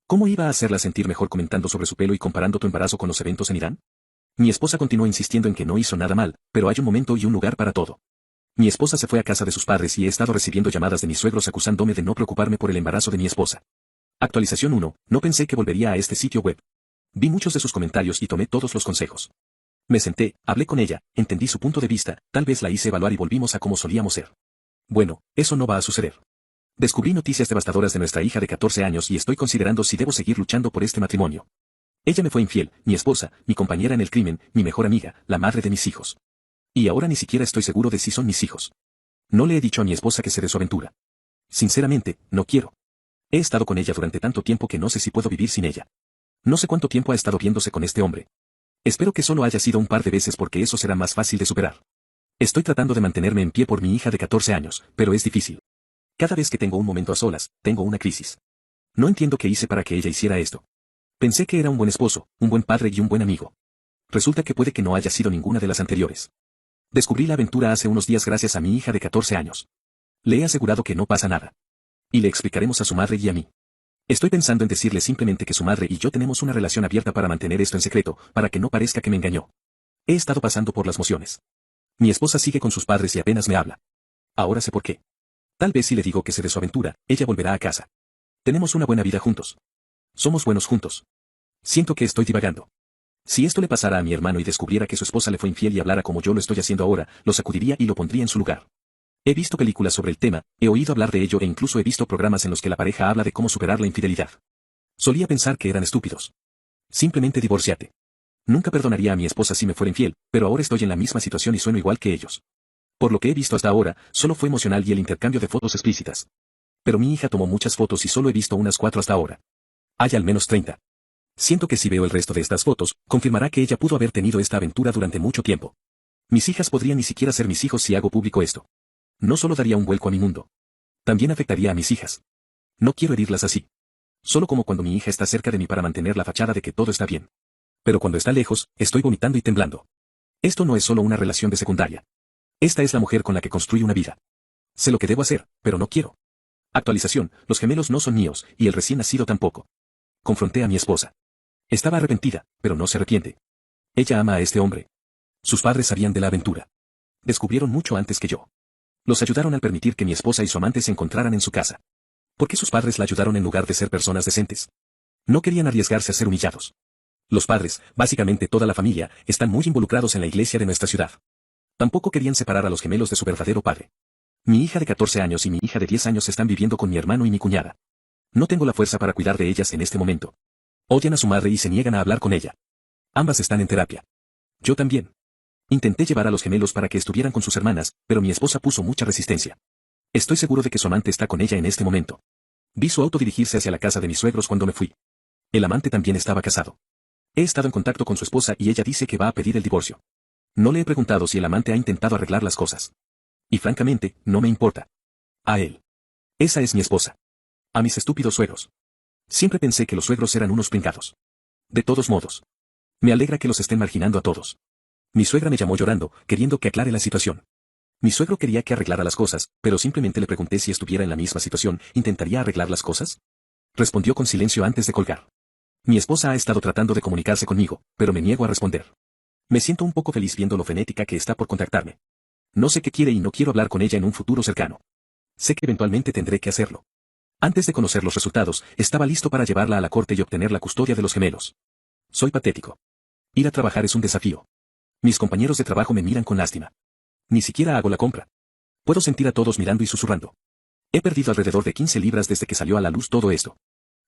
Speaker 1: ¿Cómo iba a hacerla sentir mejor comentando sobre su pelo y comparando tu embarazo con los eventos en Irán? Mi esposa continuó insistiendo en que no hizo nada mal, pero hay un momento y un lugar para todo. Mi esposa se fue a casa de sus padres y he estado recibiendo llamadas de mis suegros acusándome de no preocuparme por el embarazo de mi esposa. Actualización 1. No pensé que volvería a este sitio web. Vi muchos de sus comentarios y tomé todos los consejos. Me senté, hablé con ella, entendí su punto de vista, tal vez la hice evaluar y volvimos a como solíamos ser. Bueno, eso no va a suceder. Descubrí noticias devastadoras de nuestra hija de 14 años y estoy considerando si debo seguir luchando por este matrimonio. Ella me fue infiel, mi esposa, mi compañera en el crimen, mi mejor amiga, la madre de mis hijos. Y ahora ni siquiera estoy seguro de si son mis hijos. No le he dicho a mi esposa que se dé su aventura. Sinceramente, no quiero. He estado con ella durante tanto tiempo que no sé si puedo vivir sin ella. No sé cuánto tiempo ha estado viéndose con este hombre. Espero que solo haya sido un par de veces porque eso será más fácil de superar. Estoy tratando de mantenerme en pie por mi hija de 14 años, pero es difícil. Cada vez que tengo un momento a solas, tengo una crisis. No entiendo qué hice para que ella hiciera esto. Pensé que era un buen esposo, un buen padre y un buen amigo. Resulta que puede que no haya sido ninguna de las anteriores. Descubrí la aventura hace unos días gracias a mi hija de 14 años. Le he asegurado que no pasa nada. Y le explicaremos a su madre y a mí. Estoy pensando en decirle simplemente que su madre y yo tenemos una relación abierta para mantener esto en secreto, para que no parezca que me engañó. He estado pasando por las mociones. Mi esposa sigue con sus padres y apenas me habla. Ahora sé por qué. Tal vez si le digo que se dé su aventura, ella volverá a casa. Tenemos una buena vida juntos. Somos buenos juntos. Siento que estoy divagando. Si esto le pasara a mi hermano y descubriera que su esposa le fue infiel y hablara como yo lo estoy haciendo ahora, lo sacudiría y lo pondría en su lugar. He visto películas sobre el tema, he oído hablar de ello e incluso he visto programas en los que la pareja habla de cómo superar la infidelidad. Solía pensar que eran estúpidos. Simplemente divórciate. Nunca perdonaría a mi esposa si me fuera infiel, pero ahora estoy en la misma situación y sueno igual que ellos. Por lo que he visto hasta ahora, solo fue emocional y el intercambio de fotos explícitas. Pero mi hija tomó muchas fotos y solo he visto unas 4 hasta ahora. Hay al menos 30. Siento que si veo el resto de estas fotos, confirmará que ella pudo haber tenido esta aventura durante mucho tiempo. Mis hijas podrían ni siquiera ser mis hijos si hago público esto. No solo daría un vuelco a mi mundo. También afectaría a mis hijas. No quiero herirlas así. Solo como cuando mi hija está cerca de mí para mantener la fachada de que todo está bien. Pero cuando está lejos, estoy vomitando y temblando. Esto no es solo una relación de secundaria. Esta es la mujer con la que construyo una vida. Sé lo que debo hacer, pero no quiero. Actualización, los gemelos no son míos, y el recién nacido tampoco. Confronté a mi esposa. Estaba arrepentida, pero no se arrepiente. Ella ama a este hombre. Sus padres sabían de la aventura. Descubrieron mucho antes que yo. Los ayudaron al permitir que mi esposa y su amante se encontraran en su casa. ¿Por qué sus padres la ayudaron en lugar de ser personas decentes? No querían arriesgarse a ser humillados. Los padres, básicamente toda la familia, están muy involucrados en la iglesia de nuestra ciudad. Tampoco querían separar a los gemelos de su verdadero padre. Mi hija de 14 años y mi hija de 10 años están viviendo con mi hermano y mi cuñada. No tengo la fuerza para cuidar de ellas en este momento. Odian a su madre y se niegan a hablar con ella. Ambas están en terapia. Yo también. Intenté llevar a los gemelos para que estuvieran con sus hermanas, pero mi esposa puso mucha resistencia. Estoy seguro de que su amante está con ella en este momento. Vi su auto dirigirse hacia la casa de mis suegros cuando me fui. El amante también estaba casado. He estado en contacto con su esposa y ella dice que va a pedir el divorcio. No le he preguntado si el amante ha intentado arreglar las cosas. Y francamente, no me importa. A él. Esa es mi esposa. A mis estúpidos suegros. Siempre pensé que los suegros eran unos pringados. De todos modos. Me alegra que los estén marginando a todos. Mi suegra me llamó llorando, queriendo que aclare la situación. Mi suegro quería que arreglara las cosas, pero simplemente le pregunté si estuviera en la misma situación, ¿intentaría arreglar las cosas? Respondió con silencio antes de colgar. Mi esposa ha estado tratando de comunicarse conmigo, pero me niego a responder. Me siento un poco feliz viendo lo frenética que está por contactarme. No sé qué quiere y no quiero hablar con ella en un futuro cercano. Sé que eventualmente tendré que hacerlo. Antes de conocer los resultados, estaba listo para llevarla a la corte y obtener la custodia de los gemelos. Soy patético. Ir a trabajar es un desafío. Mis compañeros de trabajo me miran con lástima. Ni siquiera hago la compra. Puedo sentir a todos mirando y susurrando. He perdido alrededor de 15 libras desde que salió a la luz todo esto.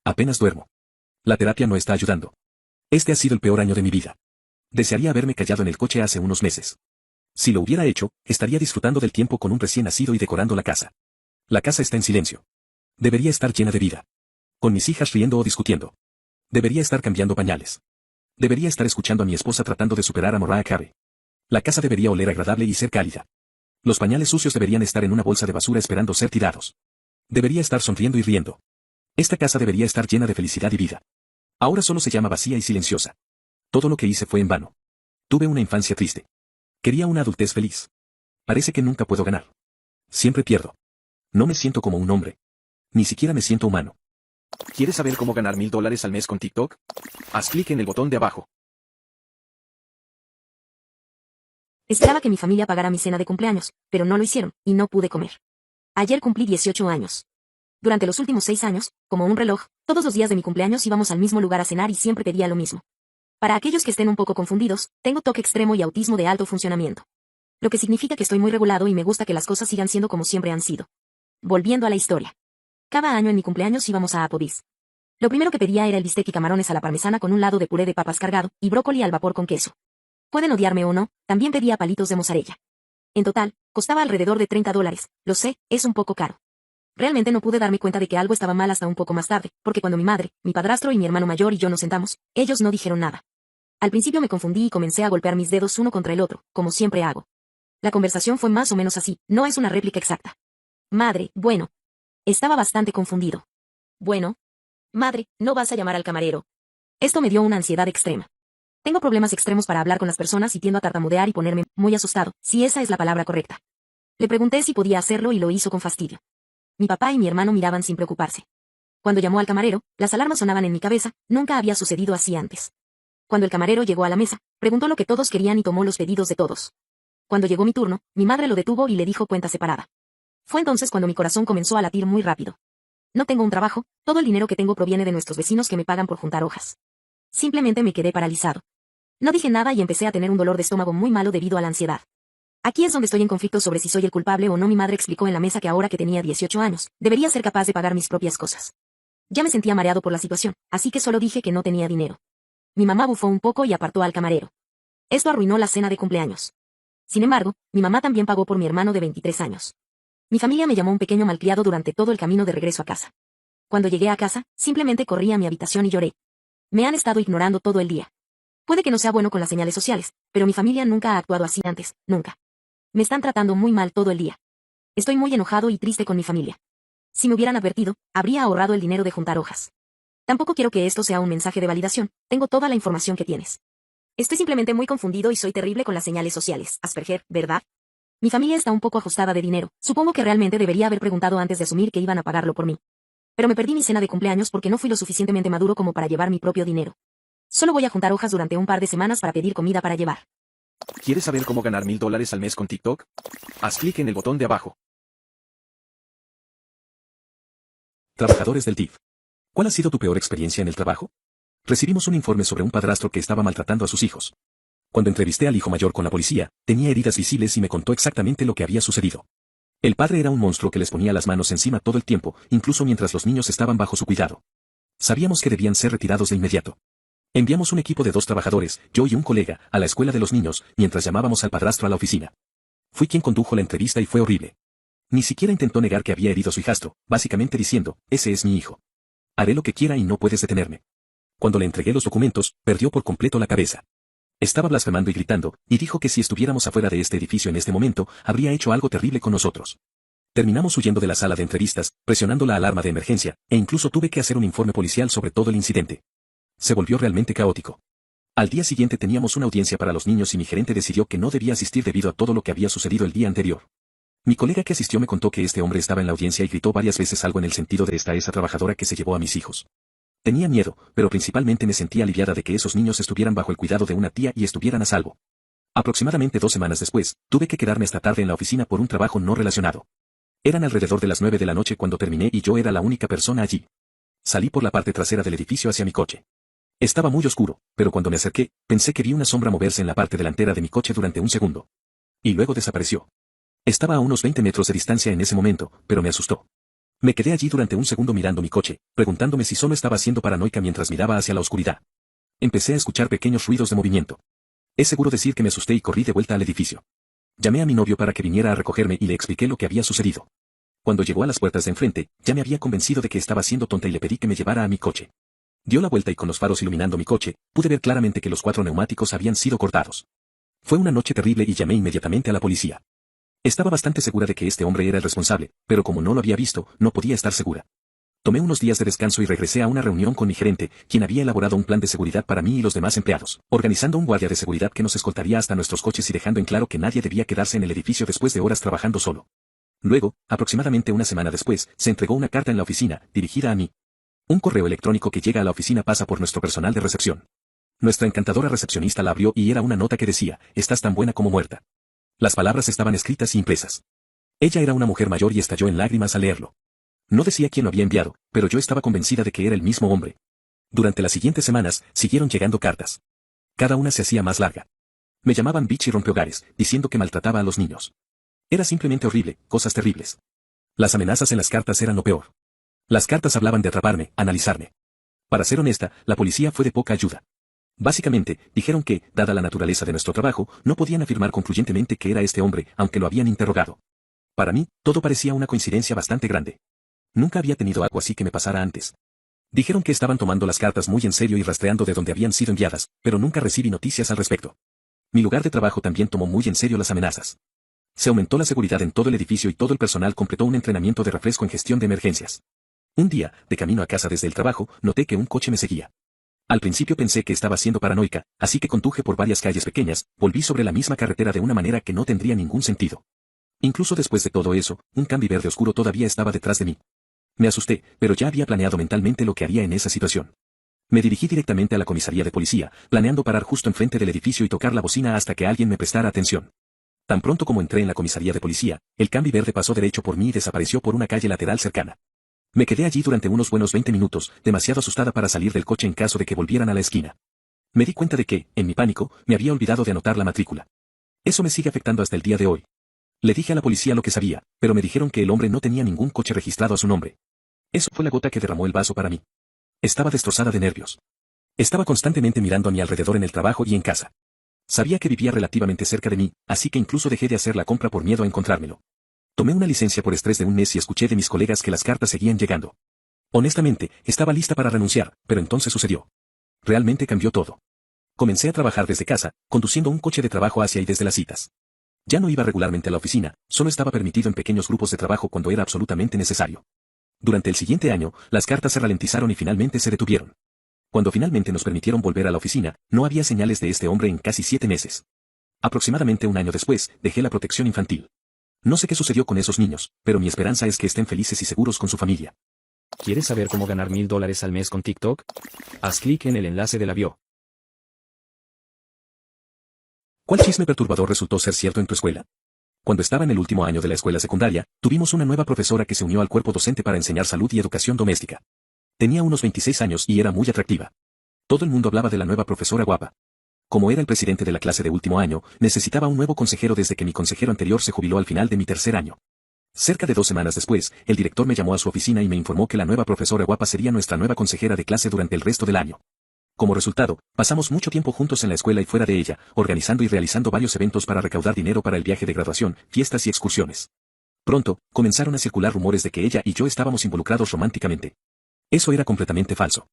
Speaker 1: Apenas duermo. La terapia no está ayudando. Este ha sido el peor año de mi vida. Desearía haberme callado en el coche hace unos meses. Si lo hubiera hecho, estaría disfrutando del tiempo con un recién nacido y decorando la casa. La casa está en silencio. Debería estar llena de vida. Con mis hijas riendo o discutiendo. Debería estar cambiando pañales. Debería estar escuchando a mi esposa tratando de superar a Mariah Carey. La casa debería oler agradable y ser cálida. Los pañales sucios deberían estar en una bolsa de basura esperando ser tirados. Debería estar sonriendo y riendo. Esta casa debería estar llena de felicidad y vida. Ahora solo se llama vacía y silenciosa. Todo lo que hice fue en vano. Tuve una infancia triste. Quería una adultez feliz. Parece que nunca puedo ganar. Siempre pierdo. No me siento como un hombre. Ni siquiera me siento humano.
Speaker 2: ¿Quieres saber cómo ganar $1000 al mes con TikTok? Haz clic en el botón de abajo.
Speaker 3: Esperaba que mi familia pagara mi cena de cumpleaños, pero no lo hicieron, y no pude comer. Ayer cumplí 18 años. Durante los últimos 6 años, como un reloj, todos los días de mi cumpleaños íbamos al mismo lugar a cenar y siempre pedía lo mismo. Para aquellos que estén un poco confundidos, tengo TOC extremo y autismo de alto funcionamiento. Lo que significa que estoy muy regulado y me gusta que las cosas sigan siendo como siempre han sido. Volviendo a la historia. Cada año en mi cumpleaños íbamos a Applebee's. Lo primero que pedía era el bistec y camarones a la parmesana con un lado de puré de papas cargado, y brócoli al vapor con queso. Pueden odiarme o no, también pedía palitos de mozzarella. En total, costaba alrededor de $30, lo sé, es un poco caro. Realmente no pude darme cuenta de que algo estaba mal hasta un poco más tarde, porque cuando mi madre, mi padrastro y mi hermano mayor y yo nos sentamos, ellos no dijeron nada. Al principio me confundí y comencé a golpear mis dedos uno contra el otro, como siempre hago. La conversación fue más o menos así, no es una réplica exacta. Madre, bueno. Estaba bastante confundido. Bueno. Madre, ¿no vas a llamar al camarero? Esto me dio una ansiedad extrema. Tengo problemas extremos para hablar con las personas y tiendo a tartamudear y ponerme muy asustado, si esa es la palabra correcta. Le pregunté si podía hacerlo y lo hizo con fastidio. Mi papá y mi hermano miraban sin preocuparse. Cuando llamó al camarero, las alarmas sonaban en mi cabeza, nunca había sucedido así antes. Cuando el camarero llegó a la mesa, preguntó lo que todos querían y tomó los pedidos de todos. Cuando llegó mi turno, mi madre lo detuvo y le dijo cuenta separada. Fue entonces cuando mi corazón comenzó a latir muy rápido. No tengo un trabajo, todo el dinero que tengo proviene de nuestros vecinos que me pagan por juntar hojas. Simplemente me quedé paralizado. No dije nada y empecé a tener un dolor de estómago muy malo debido a la ansiedad. Aquí es donde estoy en conflicto sobre si soy el culpable o no. Mi madre explicó en la mesa que ahora que tenía 18 años, debería ser capaz de pagar mis propias cosas. Ya me sentía mareado por la situación, así que solo dije que no tenía dinero. Mi mamá bufó un poco y apartó al camarero. Esto arruinó la cena de cumpleaños. Sin embargo, mi mamá también pagó por mi hermano de 23 años. Mi familia me llamó un pequeño malcriado durante todo el camino de regreso a casa. Cuando llegué a casa, simplemente corrí a mi habitación y lloré. Me han estado ignorando todo el día. Puede que no sea bueno con las señales sociales, pero mi familia nunca ha actuado así antes, nunca. Me están tratando muy mal todo el día. Estoy muy enojado y triste con mi familia. Si me hubieran advertido, habría ahorrado el dinero de juntar hojas. Tampoco quiero que esto sea un mensaje de validación, tengo toda la información que tienes. Estoy simplemente muy confundido y soy terrible con las señales sociales, Asperger, ¿verdad? Mi familia está un poco ajustada de dinero, supongo que realmente debería haber preguntado antes de asumir que iban a pagarlo por mí. Pero me perdí mi cena de cumpleaños porque no fui lo suficientemente maduro como para llevar mi propio dinero. Solo voy a juntar hojas durante un par de semanas para pedir comida para llevar.
Speaker 2: ¿Quieres saber cómo ganar $1000 al mes con TikTok? Haz clic en el botón de abajo.
Speaker 1: Trabajadores del DIF. ¿Cuál ha sido tu peor experiencia en el trabajo? Recibimos un informe sobre un padrastro que estaba maltratando a sus hijos. Cuando entrevisté al hijo mayor con la policía, tenía heridas visibles y me contó exactamente lo que había sucedido. El padre era un monstruo que les ponía las manos encima todo el tiempo, incluso mientras los niños estaban bajo su cuidado. Sabíamos que debían ser retirados de inmediato. Enviamos un equipo de 2 trabajadores, yo y un colega, a la escuela de los niños, mientras llamábamos al padrastro a la oficina. Fui quien condujo la entrevista y fue horrible. Ni siquiera intentó negar que había herido a su hijastro, básicamente diciendo, ese es mi hijo. Haré lo que quiera y no puedes detenerme. Cuando le entregué los documentos, perdió por completo la cabeza. Estaba blasfemando y gritando, y dijo que si estuviéramos afuera de este edificio en este momento, habría hecho algo terrible con nosotros. Terminamos huyendo de la sala de entrevistas, presionando la alarma de emergencia, e incluso tuve que hacer un informe policial sobre todo el incidente. Se volvió realmente caótico. Al día siguiente teníamos una audiencia para los niños y mi gerente decidió que no debía asistir debido a todo lo que había sucedido el día anterior. Mi colega que asistió me contó que este hombre estaba en la audiencia y gritó varias veces algo en el sentido de esa trabajadora que se llevó a mis hijos. Tenía miedo, pero principalmente me sentía aliviada de que esos niños estuvieran bajo el cuidado de una tía y estuvieran a salvo. Aproximadamente 2 semanas después, tuve que quedarme esta tarde en la oficina por un trabajo no relacionado. Eran alrededor de las 9 de la noche cuando terminé y yo era la única persona allí. Salí por la parte trasera del edificio hacia mi coche. Estaba muy oscuro, pero cuando me acerqué, pensé que vi una sombra moverse en la parte delantera de mi coche durante un segundo. Y luego desapareció. Estaba a unos 20 metros de distancia en ese momento, pero me asustó. Me quedé allí durante un segundo mirando mi coche, preguntándome si solo estaba siendo paranoica mientras miraba hacia la oscuridad. Empecé a escuchar pequeños ruidos de movimiento. Es seguro decir que me asusté y corrí de vuelta al edificio. Llamé a mi novio para que viniera a recogerme y le expliqué lo que había sucedido. Cuando llegó a las puertas de enfrente, ya me había convencido de que estaba siendo tonta y le pedí que me llevara a mi coche. Dio la vuelta y con los faros iluminando mi coche, pude ver claramente que los 4 neumáticos habían sido cortados. Fue una noche terrible y llamé inmediatamente a la policía. Estaba bastante segura de que este hombre era el responsable, pero como no lo había visto, no podía estar segura. Tomé unos días de descanso y regresé a una reunión con mi gerente, quien había elaborado un plan de seguridad para mí y los demás empleados, organizando un guardia de seguridad que nos escoltaría hasta nuestros coches y dejando en claro que nadie debía quedarse en el edificio después de horas trabajando solo. Luego, aproximadamente una semana después, se entregó una carta en la oficina, dirigida a mí. Un correo electrónico que llega a la oficina pasa por nuestro personal de recepción. Nuestra encantadora recepcionista la abrió y era una nota que decía, estás tan buena como muerta. Las palabras estaban escritas y impresas. Ella era una mujer mayor y estalló en lágrimas al leerlo. No decía quién lo había enviado, pero yo estaba convencida de que era el mismo hombre. Durante las siguientes semanas, siguieron llegando cartas. Cada una se hacía más larga. Me llamaban bitch y rompehogares, diciendo que maltrataba a los niños. Era simplemente horrible, cosas terribles. Las amenazas en las cartas eran lo peor. Las cartas hablaban de atraparme, analizarme. Para ser honesta, la policía fue de poca ayuda. Básicamente, dijeron que, dada la naturaleza de nuestro trabajo, no podían afirmar concluyentemente que era este hombre, aunque lo habían interrogado. Para mí, todo parecía una coincidencia bastante grande. Nunca había tenido algo así que me pasara antes. Dijeron que estaban tomando las cartas muy en serio y rastreando de dónde habían sido enviadas, pero nunca recibí noticias al respecto. Mi lugar de trabajo también tomó muy en serio las amenazas. Se aumentó la seguridad en todo el edificio y todo el personal completó un entrenamiento de refresco en gestión de emergencias. Un día, de camino a casa desde el trabajo, noté que un coche me seguía. Al principio pensé que estaba siendo paranoica, así que conduje por varias calles pequeñas, volví sobre la misma carretera de una manera que no tendría ningún sentido. Incluso después de todo eso, un Camry verde oscuro todavía estaba detrás de mí. Me asusté, pero ya había planeado mentalmente lo que haría en esa situación. Me dirigí directamente a la comisaría de policía, planeando parar justo enfrente del edificio y tocar la bocina hasta que alguien me prestara atención. Tan pronto como entré en la comisaría de policía, el Camry verde pasó derecho por mí y desapareció por una calle lateral cercana. Me quedé allí durante unos buenos 20 minutos, demasiado asustada para salir del coche en caso de que volvieran a la esquina. Me di cuenta de que, en mi pánico, me había olvidado de anotar la matrícula. Eso me sigue afectando hasta el día de hoy. Le dije a la policía lo que sabía, pero me dijeron que el hombre no tenía ningún coche registrado a su nombre. Eso fue la gota que derramó el vaso para mí. Estaba destrozada de nervios. Estaba constantemente mirando a mi alrededor en el trabajo y en casa. Sabía que vivía relativamente cerca de mí, así que incluso dejé de hacer la compra por miedo a encontrármelo. Tomé una licencia por estrés de un mes y escuché de mis colegas que las cartas seguían llegando. Honestamente, estaba lista para renunciar, pero entonces sucedió. Realmente cambió todo. Comencé a trabajar desde casa, conduciendo un coche de trabajo hacia y desde las citas. Ya no iba regularmente a la oficina, solo estaba permitido en pequeños grupos de trabajo cuando era absolutamente necesario. Durante el siguiente año, las cartas se ralentizaron y finalmente se detuvieron. Cuando finalmente nos permitieron volver a la oficina, no había señales de este hombre en casi 7 meses. Aproximadamente un año después, dejé la protección infantil. No sé qué sucedió con esos niños, pero mi esperanza es que estén felices y seguros con su familia.
Speaker 2: ¿Quieres saber cómo ganar $1000 al mes con TikTok? Haz clic en el enlace de la bio.
Speaker 1: ¿Cuál chisme perturbador resultó ser cierto en tu escuela? Cuando estaba en el último año de la escuela secundaria, tuvimos una nueva profesora que se unió al cuerpo docente para enseñar salud y educación doméstica. Tenía unos 26 años y era muy atractiva. Todo el mundo hablaba de la nueva profesora guapa. Como era el presidente de la clase de último año, necesitaba un nuevo consejero desde que mi consejero anterior se jubiló al final de mi tercer año. Cerca de 2 semanas después, el director me llamó a su oficina y me informó que la nueva profesora guapa sería nuestra nueva consejera de clase durante el resto del año. Como resultado, pasamos mucho tiempo juntos en la escuela y fuera de ella, organizando y realizando varios eventos para recaudar dinero para el viaje de graduación, fiestas y excursiones. Pronto, comenzaron a circular rumores de que ella y yo estábamos involucrados románticamente. Eso era completamente falso.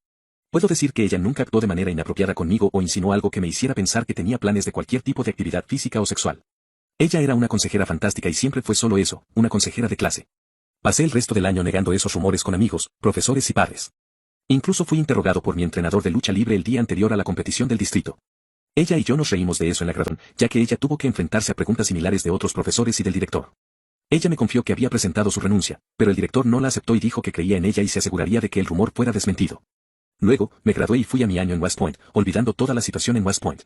Speaker 1: Puedo decir que ella nunca actuó de manera inapropiada conmigo o insinuó algo que me hiciera pensar que tenía planes de cualquier tipo de actividad física o sexual. Ella era una consejera fantástica y siempre fue solo eso, una consejera de clase. Pasé el resto del año negando esos rumores con amigos, profesores y padres. Incluso fui interrogado por mi entrenador de lucha libre el día anterior a la competición del distrito. Ella y yo nos reímos de eso en la graduación, ya que ella tuvo que enfrentarse a preguntas similares de otros profesores y del director. Ella me confió que había presentado su renuncia, pero el director no la aceptó y dijo que creía en ella y se aseguraría de que el rumor fuera desmentido. Luego, me gradué y fui a mi año en West Point, olvidando toda la situación en West Point.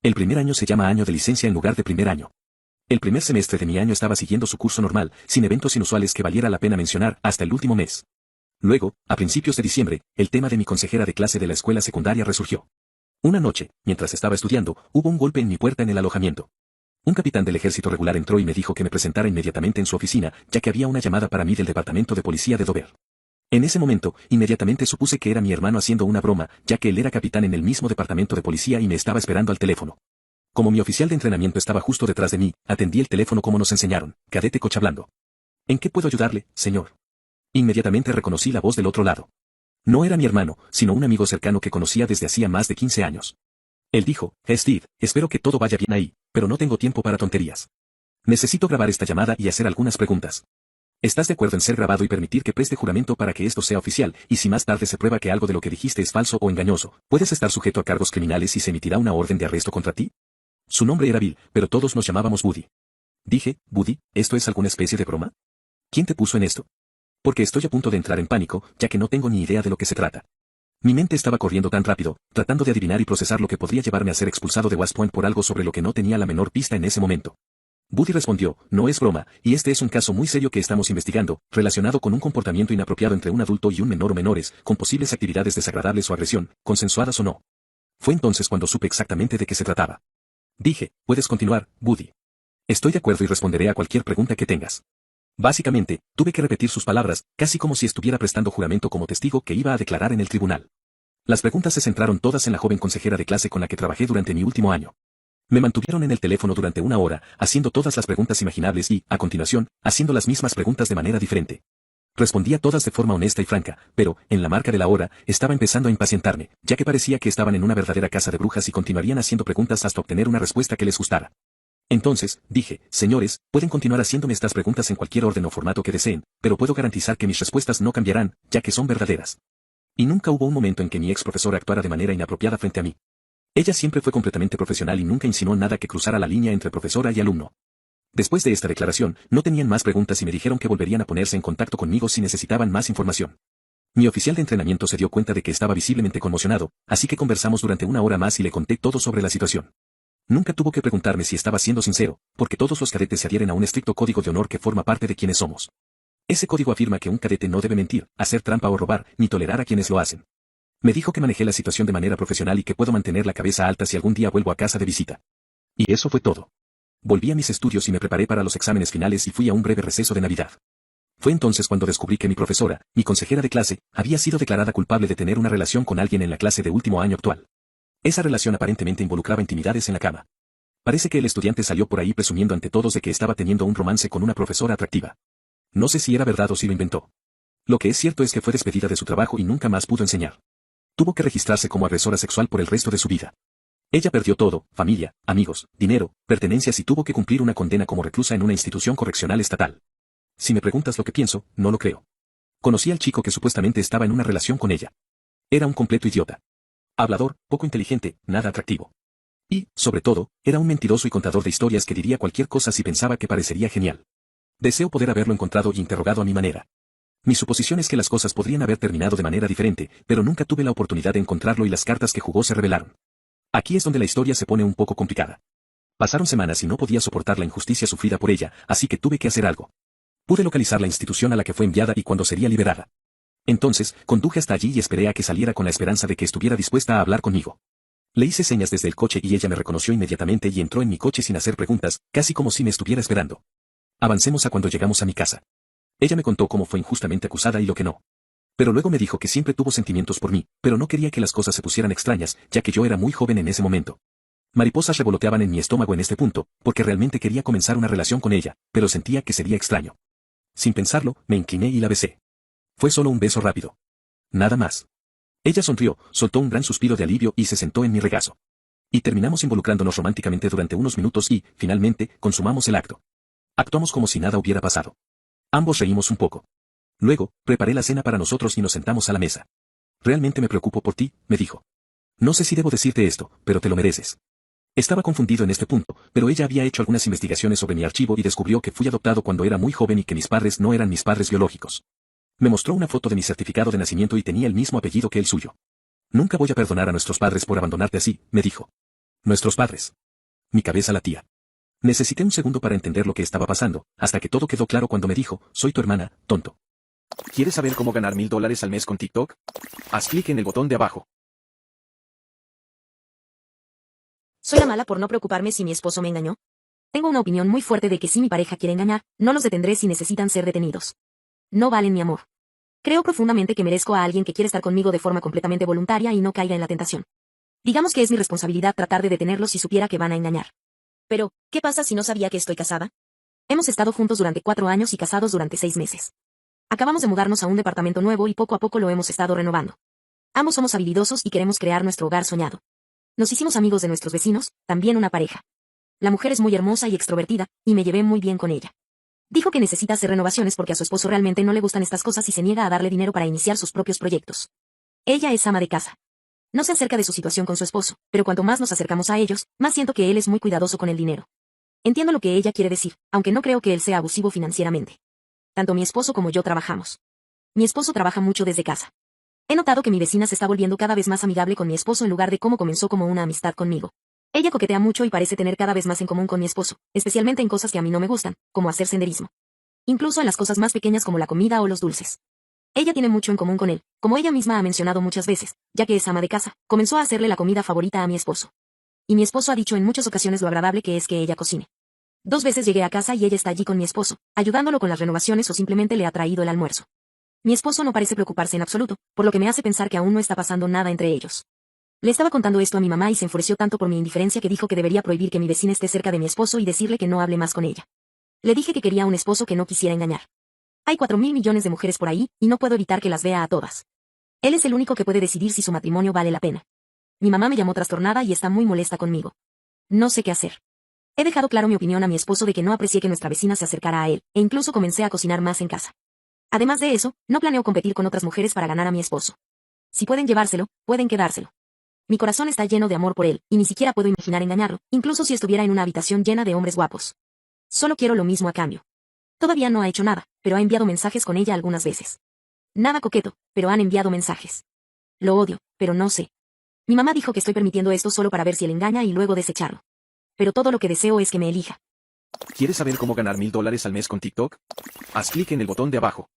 Speaker 1: El primer año se llama año de licencia en lugar de primer año. El primer semestre de mi año estaba siguiendo su curso normal, sin eventos inusuales que valiera la pena mencionar, hasta el último mes. Luego, a principios de diciembre, el tema de mi consejera de clase de la escuela secundaria resurgió. Una noche, mientras estaba estudiando, hubo un golpe en mi puerta en el alojamiento. Un capitán del ejército regular entró y me dijo que me presentara inmediatamente en su oficina, ya que había una llamada para mí del departamento de policía de Dover. En ese momento, inmediatamente supuse que era mi hermano haciendo una broma, ya que él era capitán en el mismo departamento de policía y me estaba esperando al teléfono. Como mi oficial de entrenamiento estaba justo detrás de mí, atendí el teléfono como nos enseñaron, cadete Cochablando. ¿En qué puedo ayudarle, señor? Inmediatamente reconocí la voz del otro lado. No era mi hermano, sino un amigo cercano que conocía desde hacía más de 15 años. Él dijo: Steve, espero que todo vaya bien ahí, pero no tengo tiempo para tonterías. Necesito grabar esta llamada y hacer algunas preguntas. ¿Estás de acuerdo en ser grabado y permitir que preste juramento para que esto sea oficial, y si más tarde se prueba que algo de lo que dijiste es falso o engañoso, puedes estar sujeto a cargos criminales y se emitirá una orden de arresto contra ti? Su nombre era Bill, pero todos nos llamábamos Buddy. Dije: Buddy, ¿esto es alguna especie de broma? ¿Quién te puso en esto? Porque estoy a punto de entrar en pánico, ya que no tengo ni idea de lo que se trata. Mi mente estaba corriendo tan rápido, tratando de adivinar y procesar lo que podría llevarme a ser expulsado de West Point por algo sobre lo que no tenía la menor pista en ese momento. Buddy respondió: no es broma, y este es un caso muy serio que estamos investigando, relacionado con un comportamiento inapropiado entre un adulto y un menor o menores, con posibles actividades desagradables o agresión, consensuadas o no. Fue entonces cuando supe exactamente de qué se trataba. Dije: puedes continuar, Buddy. Estoy de acuerdo y responderé a cualquier pregunta que tengas. Básicamente, tuve que repetir sus palabras, casi como si estuviera prestando juramento como testigo que iba a declarar en el tribunal. Las preguntas se centraron todas en la joven consejera de clase con la que trabajé durante mi último año. Me mantuvieron en el teléfono durante una hora, haciendo todas las preguntas imaginables y, a continuación, haciendo las mismas preguntas de manera diferente. Respondía todas de forma honesta y franca, pero, en la marca de la hora, estaba empezando a impacientarme, ya que parecía que estaban en una verdadera casa de brujas y continuarían haciendo preguntas hasta obtener una respuesta que les gustara. Entonces, dije: señores, pueden continuar haciéndome estas preguntas en cualquier orden o formato que deseen, pero puedo garantizar que mis respuestas no cambiarán, ya que son verdaderas. Y nunca hubo un momento en que mi ex profesora actuara de manera inapropiada frente a mí. Ella siempre fue completamente profesional y nunca insinuó nada que cruzara la línea entre profesora y alumno. Después de esta declaración, no tenían más preguntas y me dijeron que volverían a ponerse en contacto conmigo si necesitaban más información. Mi oficial de entrenamiento se dio cuenta de que estaba visiblemente conmocionado, así que conversamos durante una hora más y le conté todo sobre la situación. Nunca tuvo que preguntarme si estaba siendo sincero, porque todos los cadetes se adhieren a un estricto código de honor que forma parte de quienes somos. Ese código afirma que un cadete no debe mentir, hacer trampa o robar, ni tolerar a quienes lo hacen. Me dijo que manejé la situación de manera profesional y que puedo mantener la cabeza alta si algún día vuelvo a casa de visita. Y eso fue todo. Volví a mis estudios y me preparé para los exámenes finales y fui a un breve receso de Navidad. Fue entonces cuando descubrí que mi profesora, mi consejera de clase, había sido declarada culpable de tener una relación con alguien en la clase de último año actual. Esa relación aparentemente involucraba intimidades en la cama. Parece que el estudiante salió por ahí presumiendo ante todos de que estaba teniendo un romance con una profesora atractiva. No sé si era verdad o si lo inventó. Lo que es cierto es que fue despedida de su trabajo y nunca más pudo enseñar. Tuvo que registrarse como agresora sexual por el resto de su vida. Ella perdió todo: familia, amigos, dinero, pertenencias y tuvo que cumplir una condena como reclusa en una institución correccional estatal. Si me preguntas lo que pienso, no lo creo. Conocí al chico que supuestamente estaba en una relación con ella. Era un completo idiota. Hablador, poco inteligente, nada atractivo. Y, sobre todo, era un mentiroso y contador de historias que diría cualquier cosa si pensaba que parecería genial. Deseo poder haberlo encontrado y interrogado a mi manera. Mi suposición es que las cosas podrían haber terminado de manera diferente, pero nunca tuve la oportunidad de encontrarlo y las cartas que jugó se revelaron. Aquí es donde la historia se pone un poco complicada. Pasaron semanas y no podía soportar la injusticia sufrida por ella, así que tuve que hacer algo. Pude localizar la institución a la que fue enviada y cuándo sería liberada. Entonces, conduje hasta allí y esperé a que saliera con la esperanza de que estuviera dispuesta a hablar conmigo. Le hice señas desde el coche y ella me reconoció inmediatamente y entró en mi coche sin hacer preguntas, casi como si me estuviera esperando. Avancemos a cuando llegamos a mi casa. Ella me contó cómo fue injustamente acusada y lo que no. Pero luego me dijo que siempre tuvo sentimientos por mí, pero no quería que las cosas se pusieran extrañas, ya que yo era muy joven en ese momento. Mariposas revoloteaban en mi estómago en este punto, porque realmente quería comenzar una relación con ella, pero sentía que sería extraño. Sin pensarlo, me incliné y la besé. Fue solo un beso rápido. Nada más. Ella sonrió, soltó un gran suspiro de alivio y se sentó en mi regazo. Y terminamos involucrándonos románticamente durante unos minutos y, finalmente, consumamos el acto. Actuamos como si nada hubiera pasado. Ambos reímos un poco. Luego, preparé la cena para nosotros y nos sentamos a la mesa. Realmente me preocupo por ti, me dijo. No sé si debo decirte esto, pero te lo mereces. Estaba confundido en este punto, pero ella había hecho algunas investigaciones sobre mi archivo y descubrió que fui adoptado cuando era muy joven y que mis padres no eran mis padres biológicos. Me mostró una foto de mi certificado de nacimiento y tenía el mismo apellido que el suyo. Nunca voy a perdonar a nuestros padres por abandonarte así, me dijo. Nuestros padres. Mi cabeza latía. Necesité un segundo para entender lo que estaba pasando, hasta que todo quedó claro cuando me dijo: soy tu hermana, tonto.
Speaker 2: ¿Quieres saber cómo ganar $1000 al mes con TikTok? Haz clic en el botón de abajo.
Speaker 3: ¿Soy la mala por no preocuparme si mi esposo me engañó? Tengo una opinión muy fuerte de que si mi pareja quiere engañar, no los detendré si necesitan ser detenidos. No valen mi amor. Creo profundamente que merezco a alguien que quiere estar conmigo de forma completamente voluntaria y no caiga en la tentación. Digamos que es mi responsabilidad tratar de detenerlos si supiera que van a engañar. Pero, ¿qué pasa si no sabía que estoy casada? Hemos estado juntos durante 4 años y casados durante 6 meses. Acabamos de mudarnos a un departamento nuevo y poco a poco lo hemos estado renovando. Ambos somos habilidosos y queremos crear nuestro hogar soñado. Nos hicimos amigos de nuestros vecinos, también una pareja. La mujer es muy hermosa y extrovertida, y me llevé muy bien con ella. Dijo que necesita hacer renovaciones porque a su esposo realmente no le gustan estas cosas y se niega a darle dinero para iniciar sus propios proyectos. Ella es ama de casa. No sé acerca de su situación con su esposo, pero cuanto más nos acercamos a ellos, más siento que él es muy cuidadoso con el dinero. Entiendo lo que ella quiere decir, aunque no creo que él sea abusivo financieramente. Tanto mi esposo como yo trabajamos. Mi esposo trabaja mucho desde casa. He notado que mi vecina se está volviendo cada vez más amigable con mi esposo en lugar de cómo comenzó como una amistad conmigo. Ella coquetea mucho y parece tener cada vez más en común con mi esposo, especialmente en cosas que a mí no me gustan, como hacer senderismo. Incluso en las cosas más pequeñas como la comida o los dulces. Ella tiene mucho en común con él, como ella misma ha mencionado muchas veces, ya que es ama de casa, comenzó a hacerle la comida favorita a mi esposo. Y mi esposo ha dicho en muchas ocasiones lo agradable que es que ella cocine. 2 veces llegué a casa y ella está allí con mi esposo, ayudándolo con las renovaciones o simplemente le ha traído el almuerzo. Mi esposo no parece preocuparse en absoluto, por lo que me hace pensar que aún no está pasando nada entre ellos. Le estaba contando esto a mi mamá y se enfureció tanto por mi indiferencia que dijo que debería prohibir que mi vecina esté cerca de mi esposo y decirle que no hable más con ella. Le dije que quería un esposo que no quisiera engañar. Hay 4.000 millones de mujeres por ahí, y no puedo evitar que las vea a todas. Él es el único que puede decidir si su matrimonio vale la pena. Mi mamá me llamó trastornada y está muy molesta conmigo. No sé qué hacer. He dejado claro mi opinión a mi esposo de que no aprecié que nuestra vecina se acercara a él, e incluso comencé a cocinar más en casa. Además de eso, no planeo competir con otras mujeres para ganar a mi esposo. Si pueden llevárselo, pueden quedárselo. Mi corazón está lleno de amor por él, y ni siquiera puedo imaginar engañarlo, incluso si estuviera en una habitación llena de hombres guapos. Solo quiero lo mismo a cambio. Todavía no ha hecho nada, pero ha enviado mensajes con ella algunas veces. Nada coqueto, pero han enviado mensajes. Lo odio, pero no sé. Mi mamá dijo que estoy permitiendo esto solo para ver si él engaña y luego desecharlo. Pero todo lo que deseo es que me elija.
Speaker 2: ¿Quieres saber cómo ganar $1000 al mes con TikTok? Haz clic en el botón de abajo.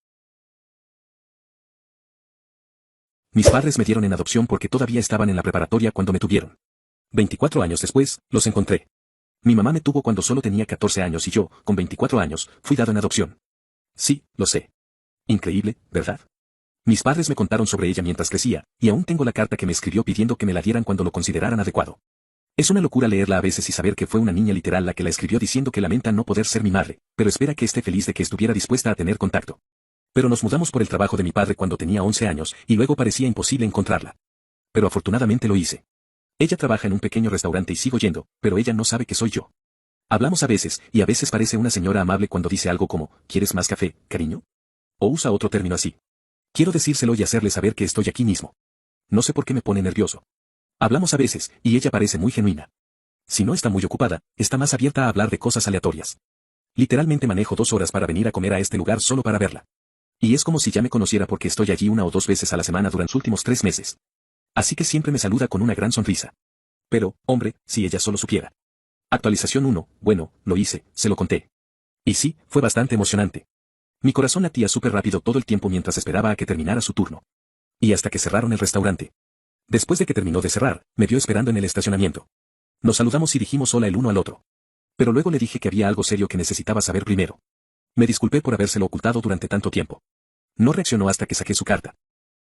Speaker 1: Mis padres me dieron en adopción porque todavía estaban en la preparatoria cuando me tuvieron. 24 años después, los encontré. Mi mamá me tuvo cuando solo tenía 14 años y yo, con 24 años, fui dado en adopción. Sí, lo sé. Increíble, ¿verdad? Mis padres me contaron sobre ella mientras crecía, y aún tengo la carta que me escribió pidiendo que me la dieran cuando lo consideraran adecuado. Es una locura leerla a veces y saber que fue una niña literal la que la escribió diciendo que lamenta no poder ser mi madre, pero espera que esté feliz de que estuviera dispuesta a tener contacto. Pero nos mudamos por el trabajo de mi padre cuando tenía 11 años, y luego parecía imposible encontrarla. Pero afortunadamente lo hice. Ella trabaja en un pequeño restaurante y sigo yendo, pero ella no sabe que soy yo. Hablamos a veces, y a veces parece una señora amable cuando dice algo como, ¿quieres más café, cariño? O usa otro término así. Quiero decírselo y hacerle saber que estoy aquí mismo. No sé por qué me pone nervioso. Hablamos a veces, y ella parece muy genuina. Si no está muy ocupada, está más abierta a hablar de cosas aleatorias. Literalmente manejo 2 horas para venir a comer a este lugar solo para verla. Y es como si ya me conociera porque estoy allí 1 o 2 veces a la semana durante los últimos 3 meses. Así que siempre me saluda con una gran sonrisa. Pero, hombre, si ella solo supiera. Actualización 1, bueno, lo hice, se lo conté. Y sí, fue bastante emocionante. Mi corazón latía súper rápido todo el tiempo mientras esperaba a que terminara su turno. Y hasta que cerraron el restaurante. Después de que terminó de cerrar, me vio esperando en el estacionamiento. Nos saludamos y dijimos hola el uno al otro. Pero luego le dije que había algo serio que necesitaba saber primero. Me disculpé por habérselo ocultado durante tanto tiempo. No reaccionó hasta que saqué su carta.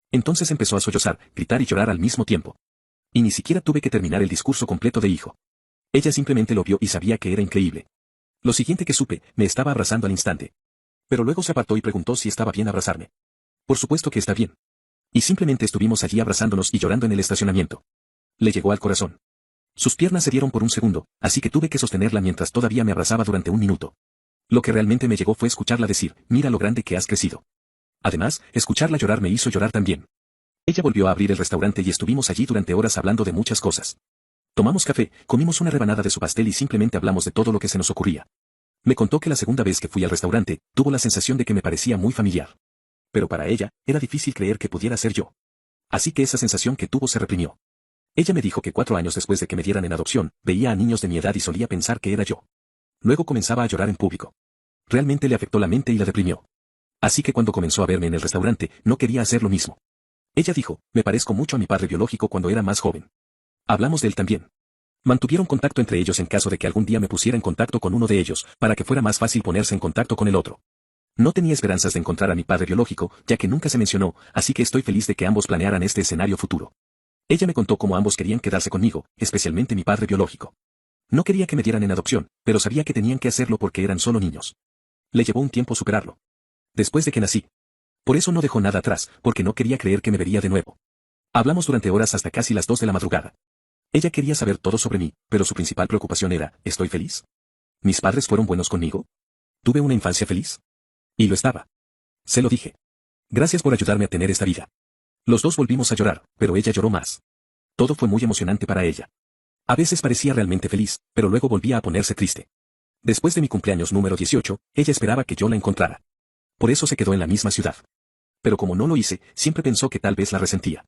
Speaker 1: Entonces empezó a sollozar, gritar y llorar al mismo tiempo. Y ni siquiera tuve que terminar el discurso completo de hijo. Ella simplemente lo vio y sabía que era increíble. Lo siguiente que supe, me estaba abrazando al instante. Pero luego se apartó y preguntó si estaba bien abrazarme. Por supuesto que está bien. Y simplemente estuvimos allí abrazándonos y llorando en el estacionamiento. Le llegó al corazón. Sus piernas se dieron por un segundo, así que tuve que sostenerla mientras todavía me abrazaba durante 1 minuto. Lo que realmente me llegó fue escucharla decir, mira lo grande que has crecido. Además, escucharla llorar me hizo llorar también. Ella volvió a abrir el restaurante y estuvimos allí durante horas hablando de muchas cosas. Tomamos café, comimos una rebanada de su pastel y simplemente hablamos de todo lo que se nos ocurría. Me contó que la segunda vez que fui al restaurante, tuvo la sensación de que me parecía muy familiar. Pero para ella, era difícil creer que pudiera ser yo. Así que esa sensación que tuvo se reprimió. Ella me dijo que 4 años después de que me dieran en adopción, veía a niños de mi edad y solía pensar que era yo. Luego comenzaba a llorar en público. Realmente le afectó la mente y la deprimió. Así que cuando comenzó a verme en el restaurante, no quería hacer lo mismo. Ella dijo, me parezco mucho a mi padre biológico cuando era más joven. Hablamos de él también. Mantuvieron contacto entre ellos en caso de que algún día me pusiera en contacto con uno de ellos, para que fuera más fácil ponerse en contacto con el otro. No tenía esperanzas de encontrar a mi padre biológico, ya que nunca se mencionó, así que estoy feliz de que ambos planearan este escenario futuro. Ella me contó cómo ambos querían quedarse conmigo, especialmente mi padre biológico. No quería que me dieran en adopción, pero sabía que tenían que hacerlo porque eran solo niños. Le llevó un tiempo superarlo. Después de que nací. Por eso no dejó nada atrás, porque no quería creer que me vería de nuevo. Hablamos durante horas hasta casi las 2 de la madrugada. Ella quería saber todo sobre mí, pero su principal preocupación era, ¿estoy feliz? ¿Mis padres fueron buenos conmigo? ¿Tuve una infancia feliz? Y lo estaba. Se lo dije. Gracias por ayudarme a tener esta vida. Los dos volvimos a llorar, pero ella lloró más. Todo fue muy emocionante para ella. A veces parecía realmente feliz, pero luego volvía a ponerse triste. Después de mi cumpleaños número 18, ella esperaba que yo la encontrara. Por eso se quedó en la misma ciudad. Pero como no lo hice, siempre pensó que tal vez la resentía.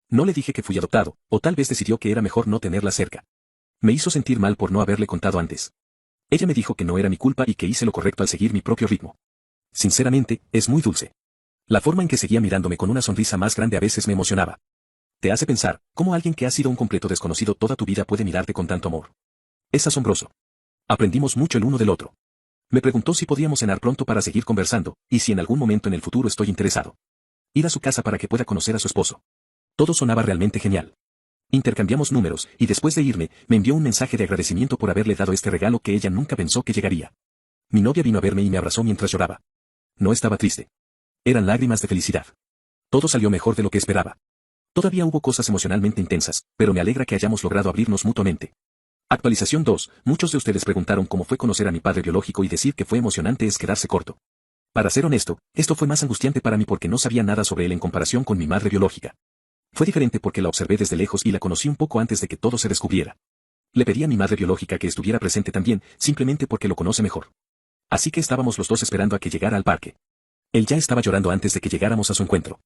Speaker 1: No le dije que fui adoptado, o tal vez decidió que era mejor no tenerla cerca. Me hizo sentir mal por no haberle contado antes. Ella me dijo que no era mi culpa y que hice lo correcto al seguir mi propio ritmo. Sinceramente, es muy dulce. La forma en que seguía mirándome con una sonrisa más grande a veces me emocionaba. Te hace pensar, cómo alguien que ha sido un completo desconocido toda tu vida puede mirarte con tanto amor. Es asombroso. Aprendimos mucho el uno del otro. Me preguntó si podíamos cenar pronto para seguir conversando, y si en algún momento en el futuro estoy interesado. Ir a su casa para que pueda conocer a su esposo. Todo sonaba realmente genial. Intercambiamos números, y después de irme, me envió un mensaje de agradecimiento por haberle dado este regalo que ella nunca pensó que llegaría. Mi novia vino a verme y me abrazó mientras lloraba. No estaba triste. Eran lágrimas de felicidad. Todo salió mejor de lo que esperaba. Todavía hubo cosas emocionalmente intensas, pero me alegra que hayamos logrado abrirnos mutuamente. Actualización 2. Muchos de ustedes preguntaron cómo fue conocer a mi padre biológico y decir que fue emocionante es quedarse corto. Para ser honesto, esto fue más angustiante para mí porque no sabía nada sobre él en comparación con mi madre biológica. Fue diferente porque la observé desde lejos y la conocí un poco antes de que todo se descubriera. Le pedí a mi madre biológica que estuviera presente también, simplemente porque lo conoce mejor. Así que estábamos los dos esperando a que llegara al parque. Él ya estaba llorando antes de que llegáramos a su encuentro.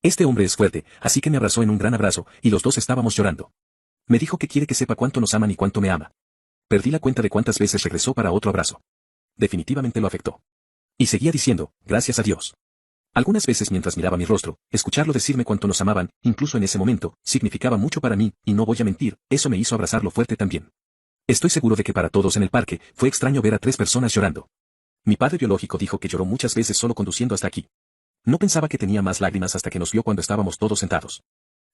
Speaker 1: Este hombre es fuerte, así que me abrazó en un gran abrazo, y los dos estábamos llorando. Me dijo que quiere que sepa cuánto nos aman y cuánto me ama. Perdí la cuenta de cuántas veces regresó para otro abrazo. Definitivamente lo afectó. Y seguía diciendo, gracias a Dios. Algunas veces mientras miraba mi rostro, escucharlo decirme cuánto nos amaban, incluso en ese momento, significaba mucho para mí, y no voy a mentir, eso me hizo abrazarlo fuerte también. Estoy seguro de que para todos en el parque, fue extraño ver a 3 personas llorando. Mi padre biológico dijo que lloró muchas veces solo conduciendo hasta aquí. No pensaba que tenía más lágrimas hasta que nos vio cuando estábamos todos sentados.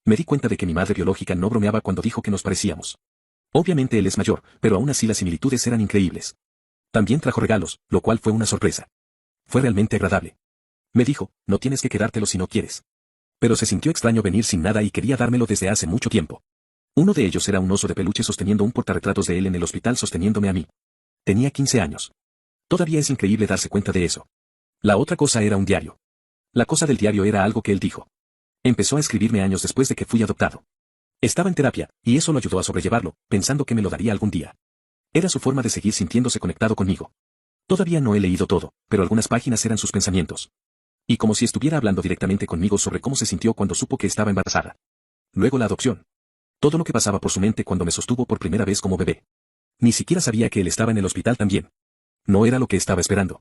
Speaker 1: Me di cuenta de que mi madre biológica no bromeaba cuando dijo que nos parecíamos. Obviamente él es mayor, pero aún así las similitudes eran increíbles. También trajo regalos, lo cual fue una sorpresa. Fue realmente agradable. Me dijo, no tienes que quedártelo si no quieres. Pero se sintió extraño venir sin nada y quería dármelo desde hace mucho tiempo. Uno de ellos era un oso de peluche sosteniendo un portarretratos de él en el hospital sosteniéndome a mí. Tenía 15 años. Todavía es increíble darse cuenta de eso. La otra cosa era un diario. La cosa del diario era algo que él dijo. Empezó a escribirme años después de que fui adoptado. Estaba en terapia, y eso lo ayudó a sobrellevarlo, pensando que me lo daría algún día. Era su forma de seguir sintiéndose conectado conmigo. Todavía no he leído todo, pero algunas páginas eran sus pensamientos. Y como si estuviera hablando directamente conmigo sobre cómo se sintió cuando supo que estaba embarazada. Luego la adopción. Todo lo que pasaba por su mente cuando me sostuvo por primera vez como bebé. Ni siquiera sabía que él estaba en el hospital también. No era lo que estaba esperando.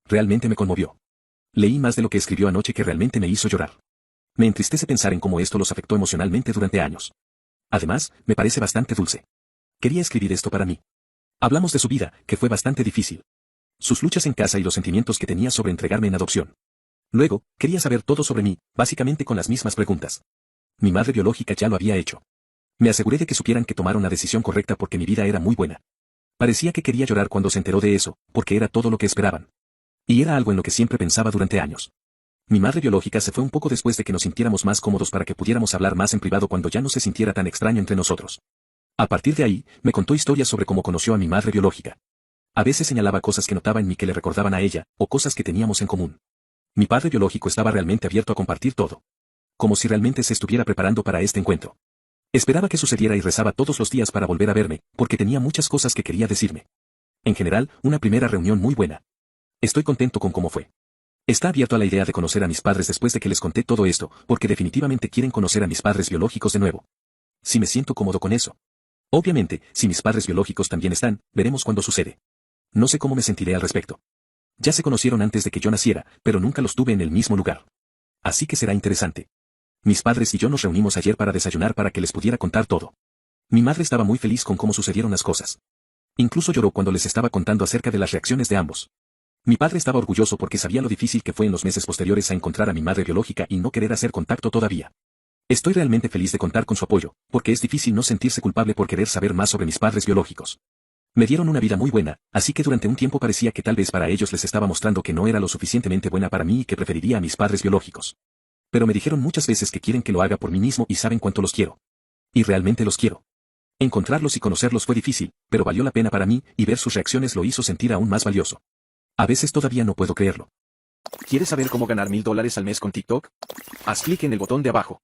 Speaker 1: Realmente me conmovió. Leí más de lo que escribió anoche que realmente me hizo llorar. Me entristece pensar en cómo esto los afectó emocionalmente durante años. Además, me parece bastante dulce. Quería escribir esto para mí. Hablamos de su vida, que fue bastante difícil. Sus luchas en casa y los sentimientos que tenía sobre entregarme en adopción. Luego, quería saber todo sobre mí, básicamente con las mismas preguntas. Mi madre biológica ya lo había hecho. Me aseguré de que supieran que tomaron la decisión correcta porque mi vida era muy buena. Parecía que quería llorar cuando se enteró de eso, porque era todo lo que esperaban. Y era algo en lo que siempre pensaba durante años. Mi madre biológica se fue un poco después de que nos sintiéramos más cómodos para que pudiéramos hablar más en privado cuando ya no se sintiera tan extraño entre nosotros. A partir de ahí, me contó historias sobre cómo conoció a mi madre biológica. A veces señalaba cosas que notaba en mí que le recordaban a ella, o cosas que teníamos en común. Mi padre biológico estaba realmente abierto a compartir todo. Como si realmente se estuviera preparando para este encuentro. Esperaba que sucediera y rezaba todos los días para volver a verme, porque tenía muchas cosas que quería decirme. En general, una primera reunión muy buena. Estoy contento con cómo fue. Está abierto a la idea de conocer a mis padres después de que les conté todo esto, porque definitivamente quieren conocer a mis padres biológicos de nuevo. Si me siento cómodo con eso. Obviamente, si mis padres biológicos también están, veremos cuándo sucede. No sé cómo me sentiré al respecto. Ya se conocieron antes de que yo naciera, pero nunca los tuve en el mismo lugar. Así que será interesante. Mis padres y yo nos reunimos ayer para desayunar para que les pudiera contar todo. Mi madre estaba muy feliz con cómo sucedieron las cosas. Incluso lloró cuando les estaba contando acerca de las reacciones de ambos. Mi padre estaba orgulloso porque sabía lo difícil que fue en los meses posteriores a encontrar a mi madre biológica y no querer hacer contacto todavía. Estoy realmente feliz de contar con su apoyo, porque es difícil no sentirse culpable por querer saber más sobre mis padres biológicos. Me dieron una vida muy buena, así que durante un tiempo parecía que tal vez para ellos les estaba mostrando que no era lo suficientemente buena para mí y que preferiría a mis padres biológicos. Pero me dijeron muchas veces que quieren que lo haga por mí mismo y saben cuánto los quiero. Y realmente los quiero. Encontrarlos y conocerlos fue difícil, pero valió la pena para mí, y ver sus reacciones lo hizo sentir aún más valioso. A veces todavía no puedo creerlo.
Speaker 2: ¿Quieres saber cómo ganar $1000 al mes con TikTok? Haz clic en el botón de abajo.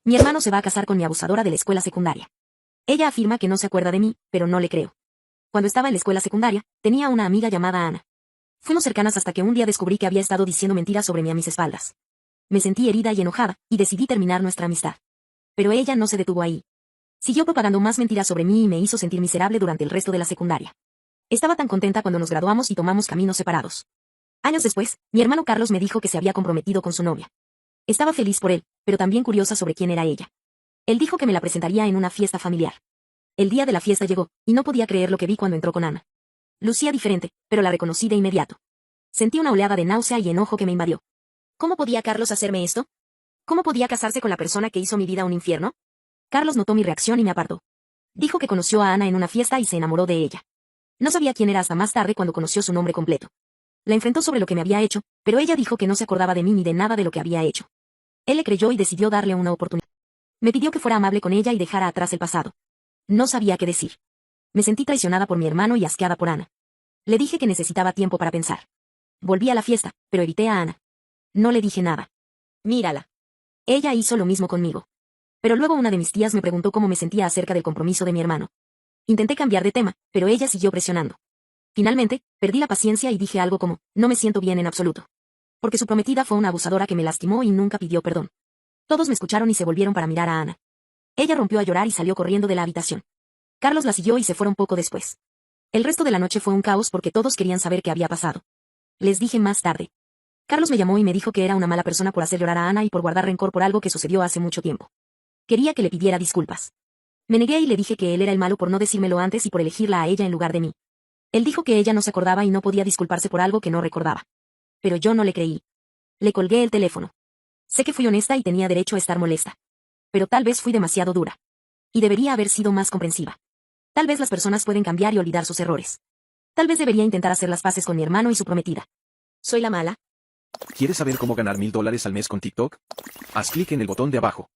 Speaker 3: Mi hermano se va a casar con mi abusadora de la escuela secundaria. Ella afirma que no se acuerda de mí, pero no le creo. Cuando estaba en la escuela secundaria, tenía una amiga llamada Ana. Fuimos cercanas hasta que un día descubrí que había estado diciendo mentiras sobre mí a mis espaldas. Me sentí herida y enojada, y decidí terminar nuestra amistad. Pero ella no se detuvo ahí. Siguió propagando más mentiras sobre mí y me hizo sentir miserable durante el resto de la secundaria. Estaba tan contenta cuando nos graduamos y tomamos caminos separados. Años después, mi hermano Carlos me dijo que se había comprometido con su novia. Estaba feliz por él, pero también curiosa sobre quién era ella. Él dijo que me la presentaría en una fiesta familiar. El día de la fiesta llegó, y no podía creer lo que vi cuando entró con Ana. Lucía diferente, pero la reconocí de inmediato. Sentí una oleada de náusea y enojo que me invadió. ¿Cómo podía Carlos hacerme esto? ¿Cómo podía casarse con la persona que hizo mi vida un infierno? Carlos notó mi reacción y me apartó. Dijo que conoció a Ana en una fiesta y se enamoró de ella. No sabía quién era hasta más tarde cuando conoció su nombre completo. La enfrentó sobre lo que me había hecho, pero ella dijo que no se acordaba de mí ni de nada de lo que había hecho. Él le creyó y decidió darle una oportunidad. Me pidió que fuera amable con ella y dejara atrás el pasado. No sabía qué decir. Me sentí traicionada por mi hermano y asqueada por Ana. Le dije que necesitaba tiempo para pensar. Volví a la fiesta, pero evité a Ana. No le dije nada. Mírala. Ella hizo lo mismo conmigo. Pero luego una de mis tías me preguntó cómo me sentía acerca del compromiso de mi hermano. Intenté cambiar de tema, pero ella siguió presionando. Finalmente, perdí la paciencia y dije algo como, no me siento bien en absoluto. Porque su prometida fue una abusadora que me lastimó y nunca pidió perdón. Todos me escucharon y se volvieron para mirar a Ana. Ella rompió a llorar y salió corriendo de la habitación. Carlos la siguió y se fueron poco después. El resto de la noche fue un caos porque todos querían saber qué había pasado. Les dije más tarde. Carlos me llamó y me dijo que era una mala persona por hacer llorar a Ana y por guardar rencor por algo que sucedió hace mucho tiempo. Quería que le pidiera disculpas. Me negué y le dije que él era el malo por no decírmelo antes y por elegirla a ella en lugar de mí. Él dijo que ella no se acordaba y no podía disculparse por algo que no recordaba. Pero yo no le creí. Le colgué el teléfono. Sé que fui honesta y tenía derecho a estar molesta. Pero tal vez fui demasiado dura. Y debería haber sido más comprensiva. Tal vez las personas pueden cambiar y olvidar sus errores. Tal vez debería intentar hacer las paces con mi hermano y su prometida. ¿Soy la mala?
Speaker 2: ¿Quieres saber cómo ganar $1000 al mes con TikTok? Haz clic en el botón de abajo.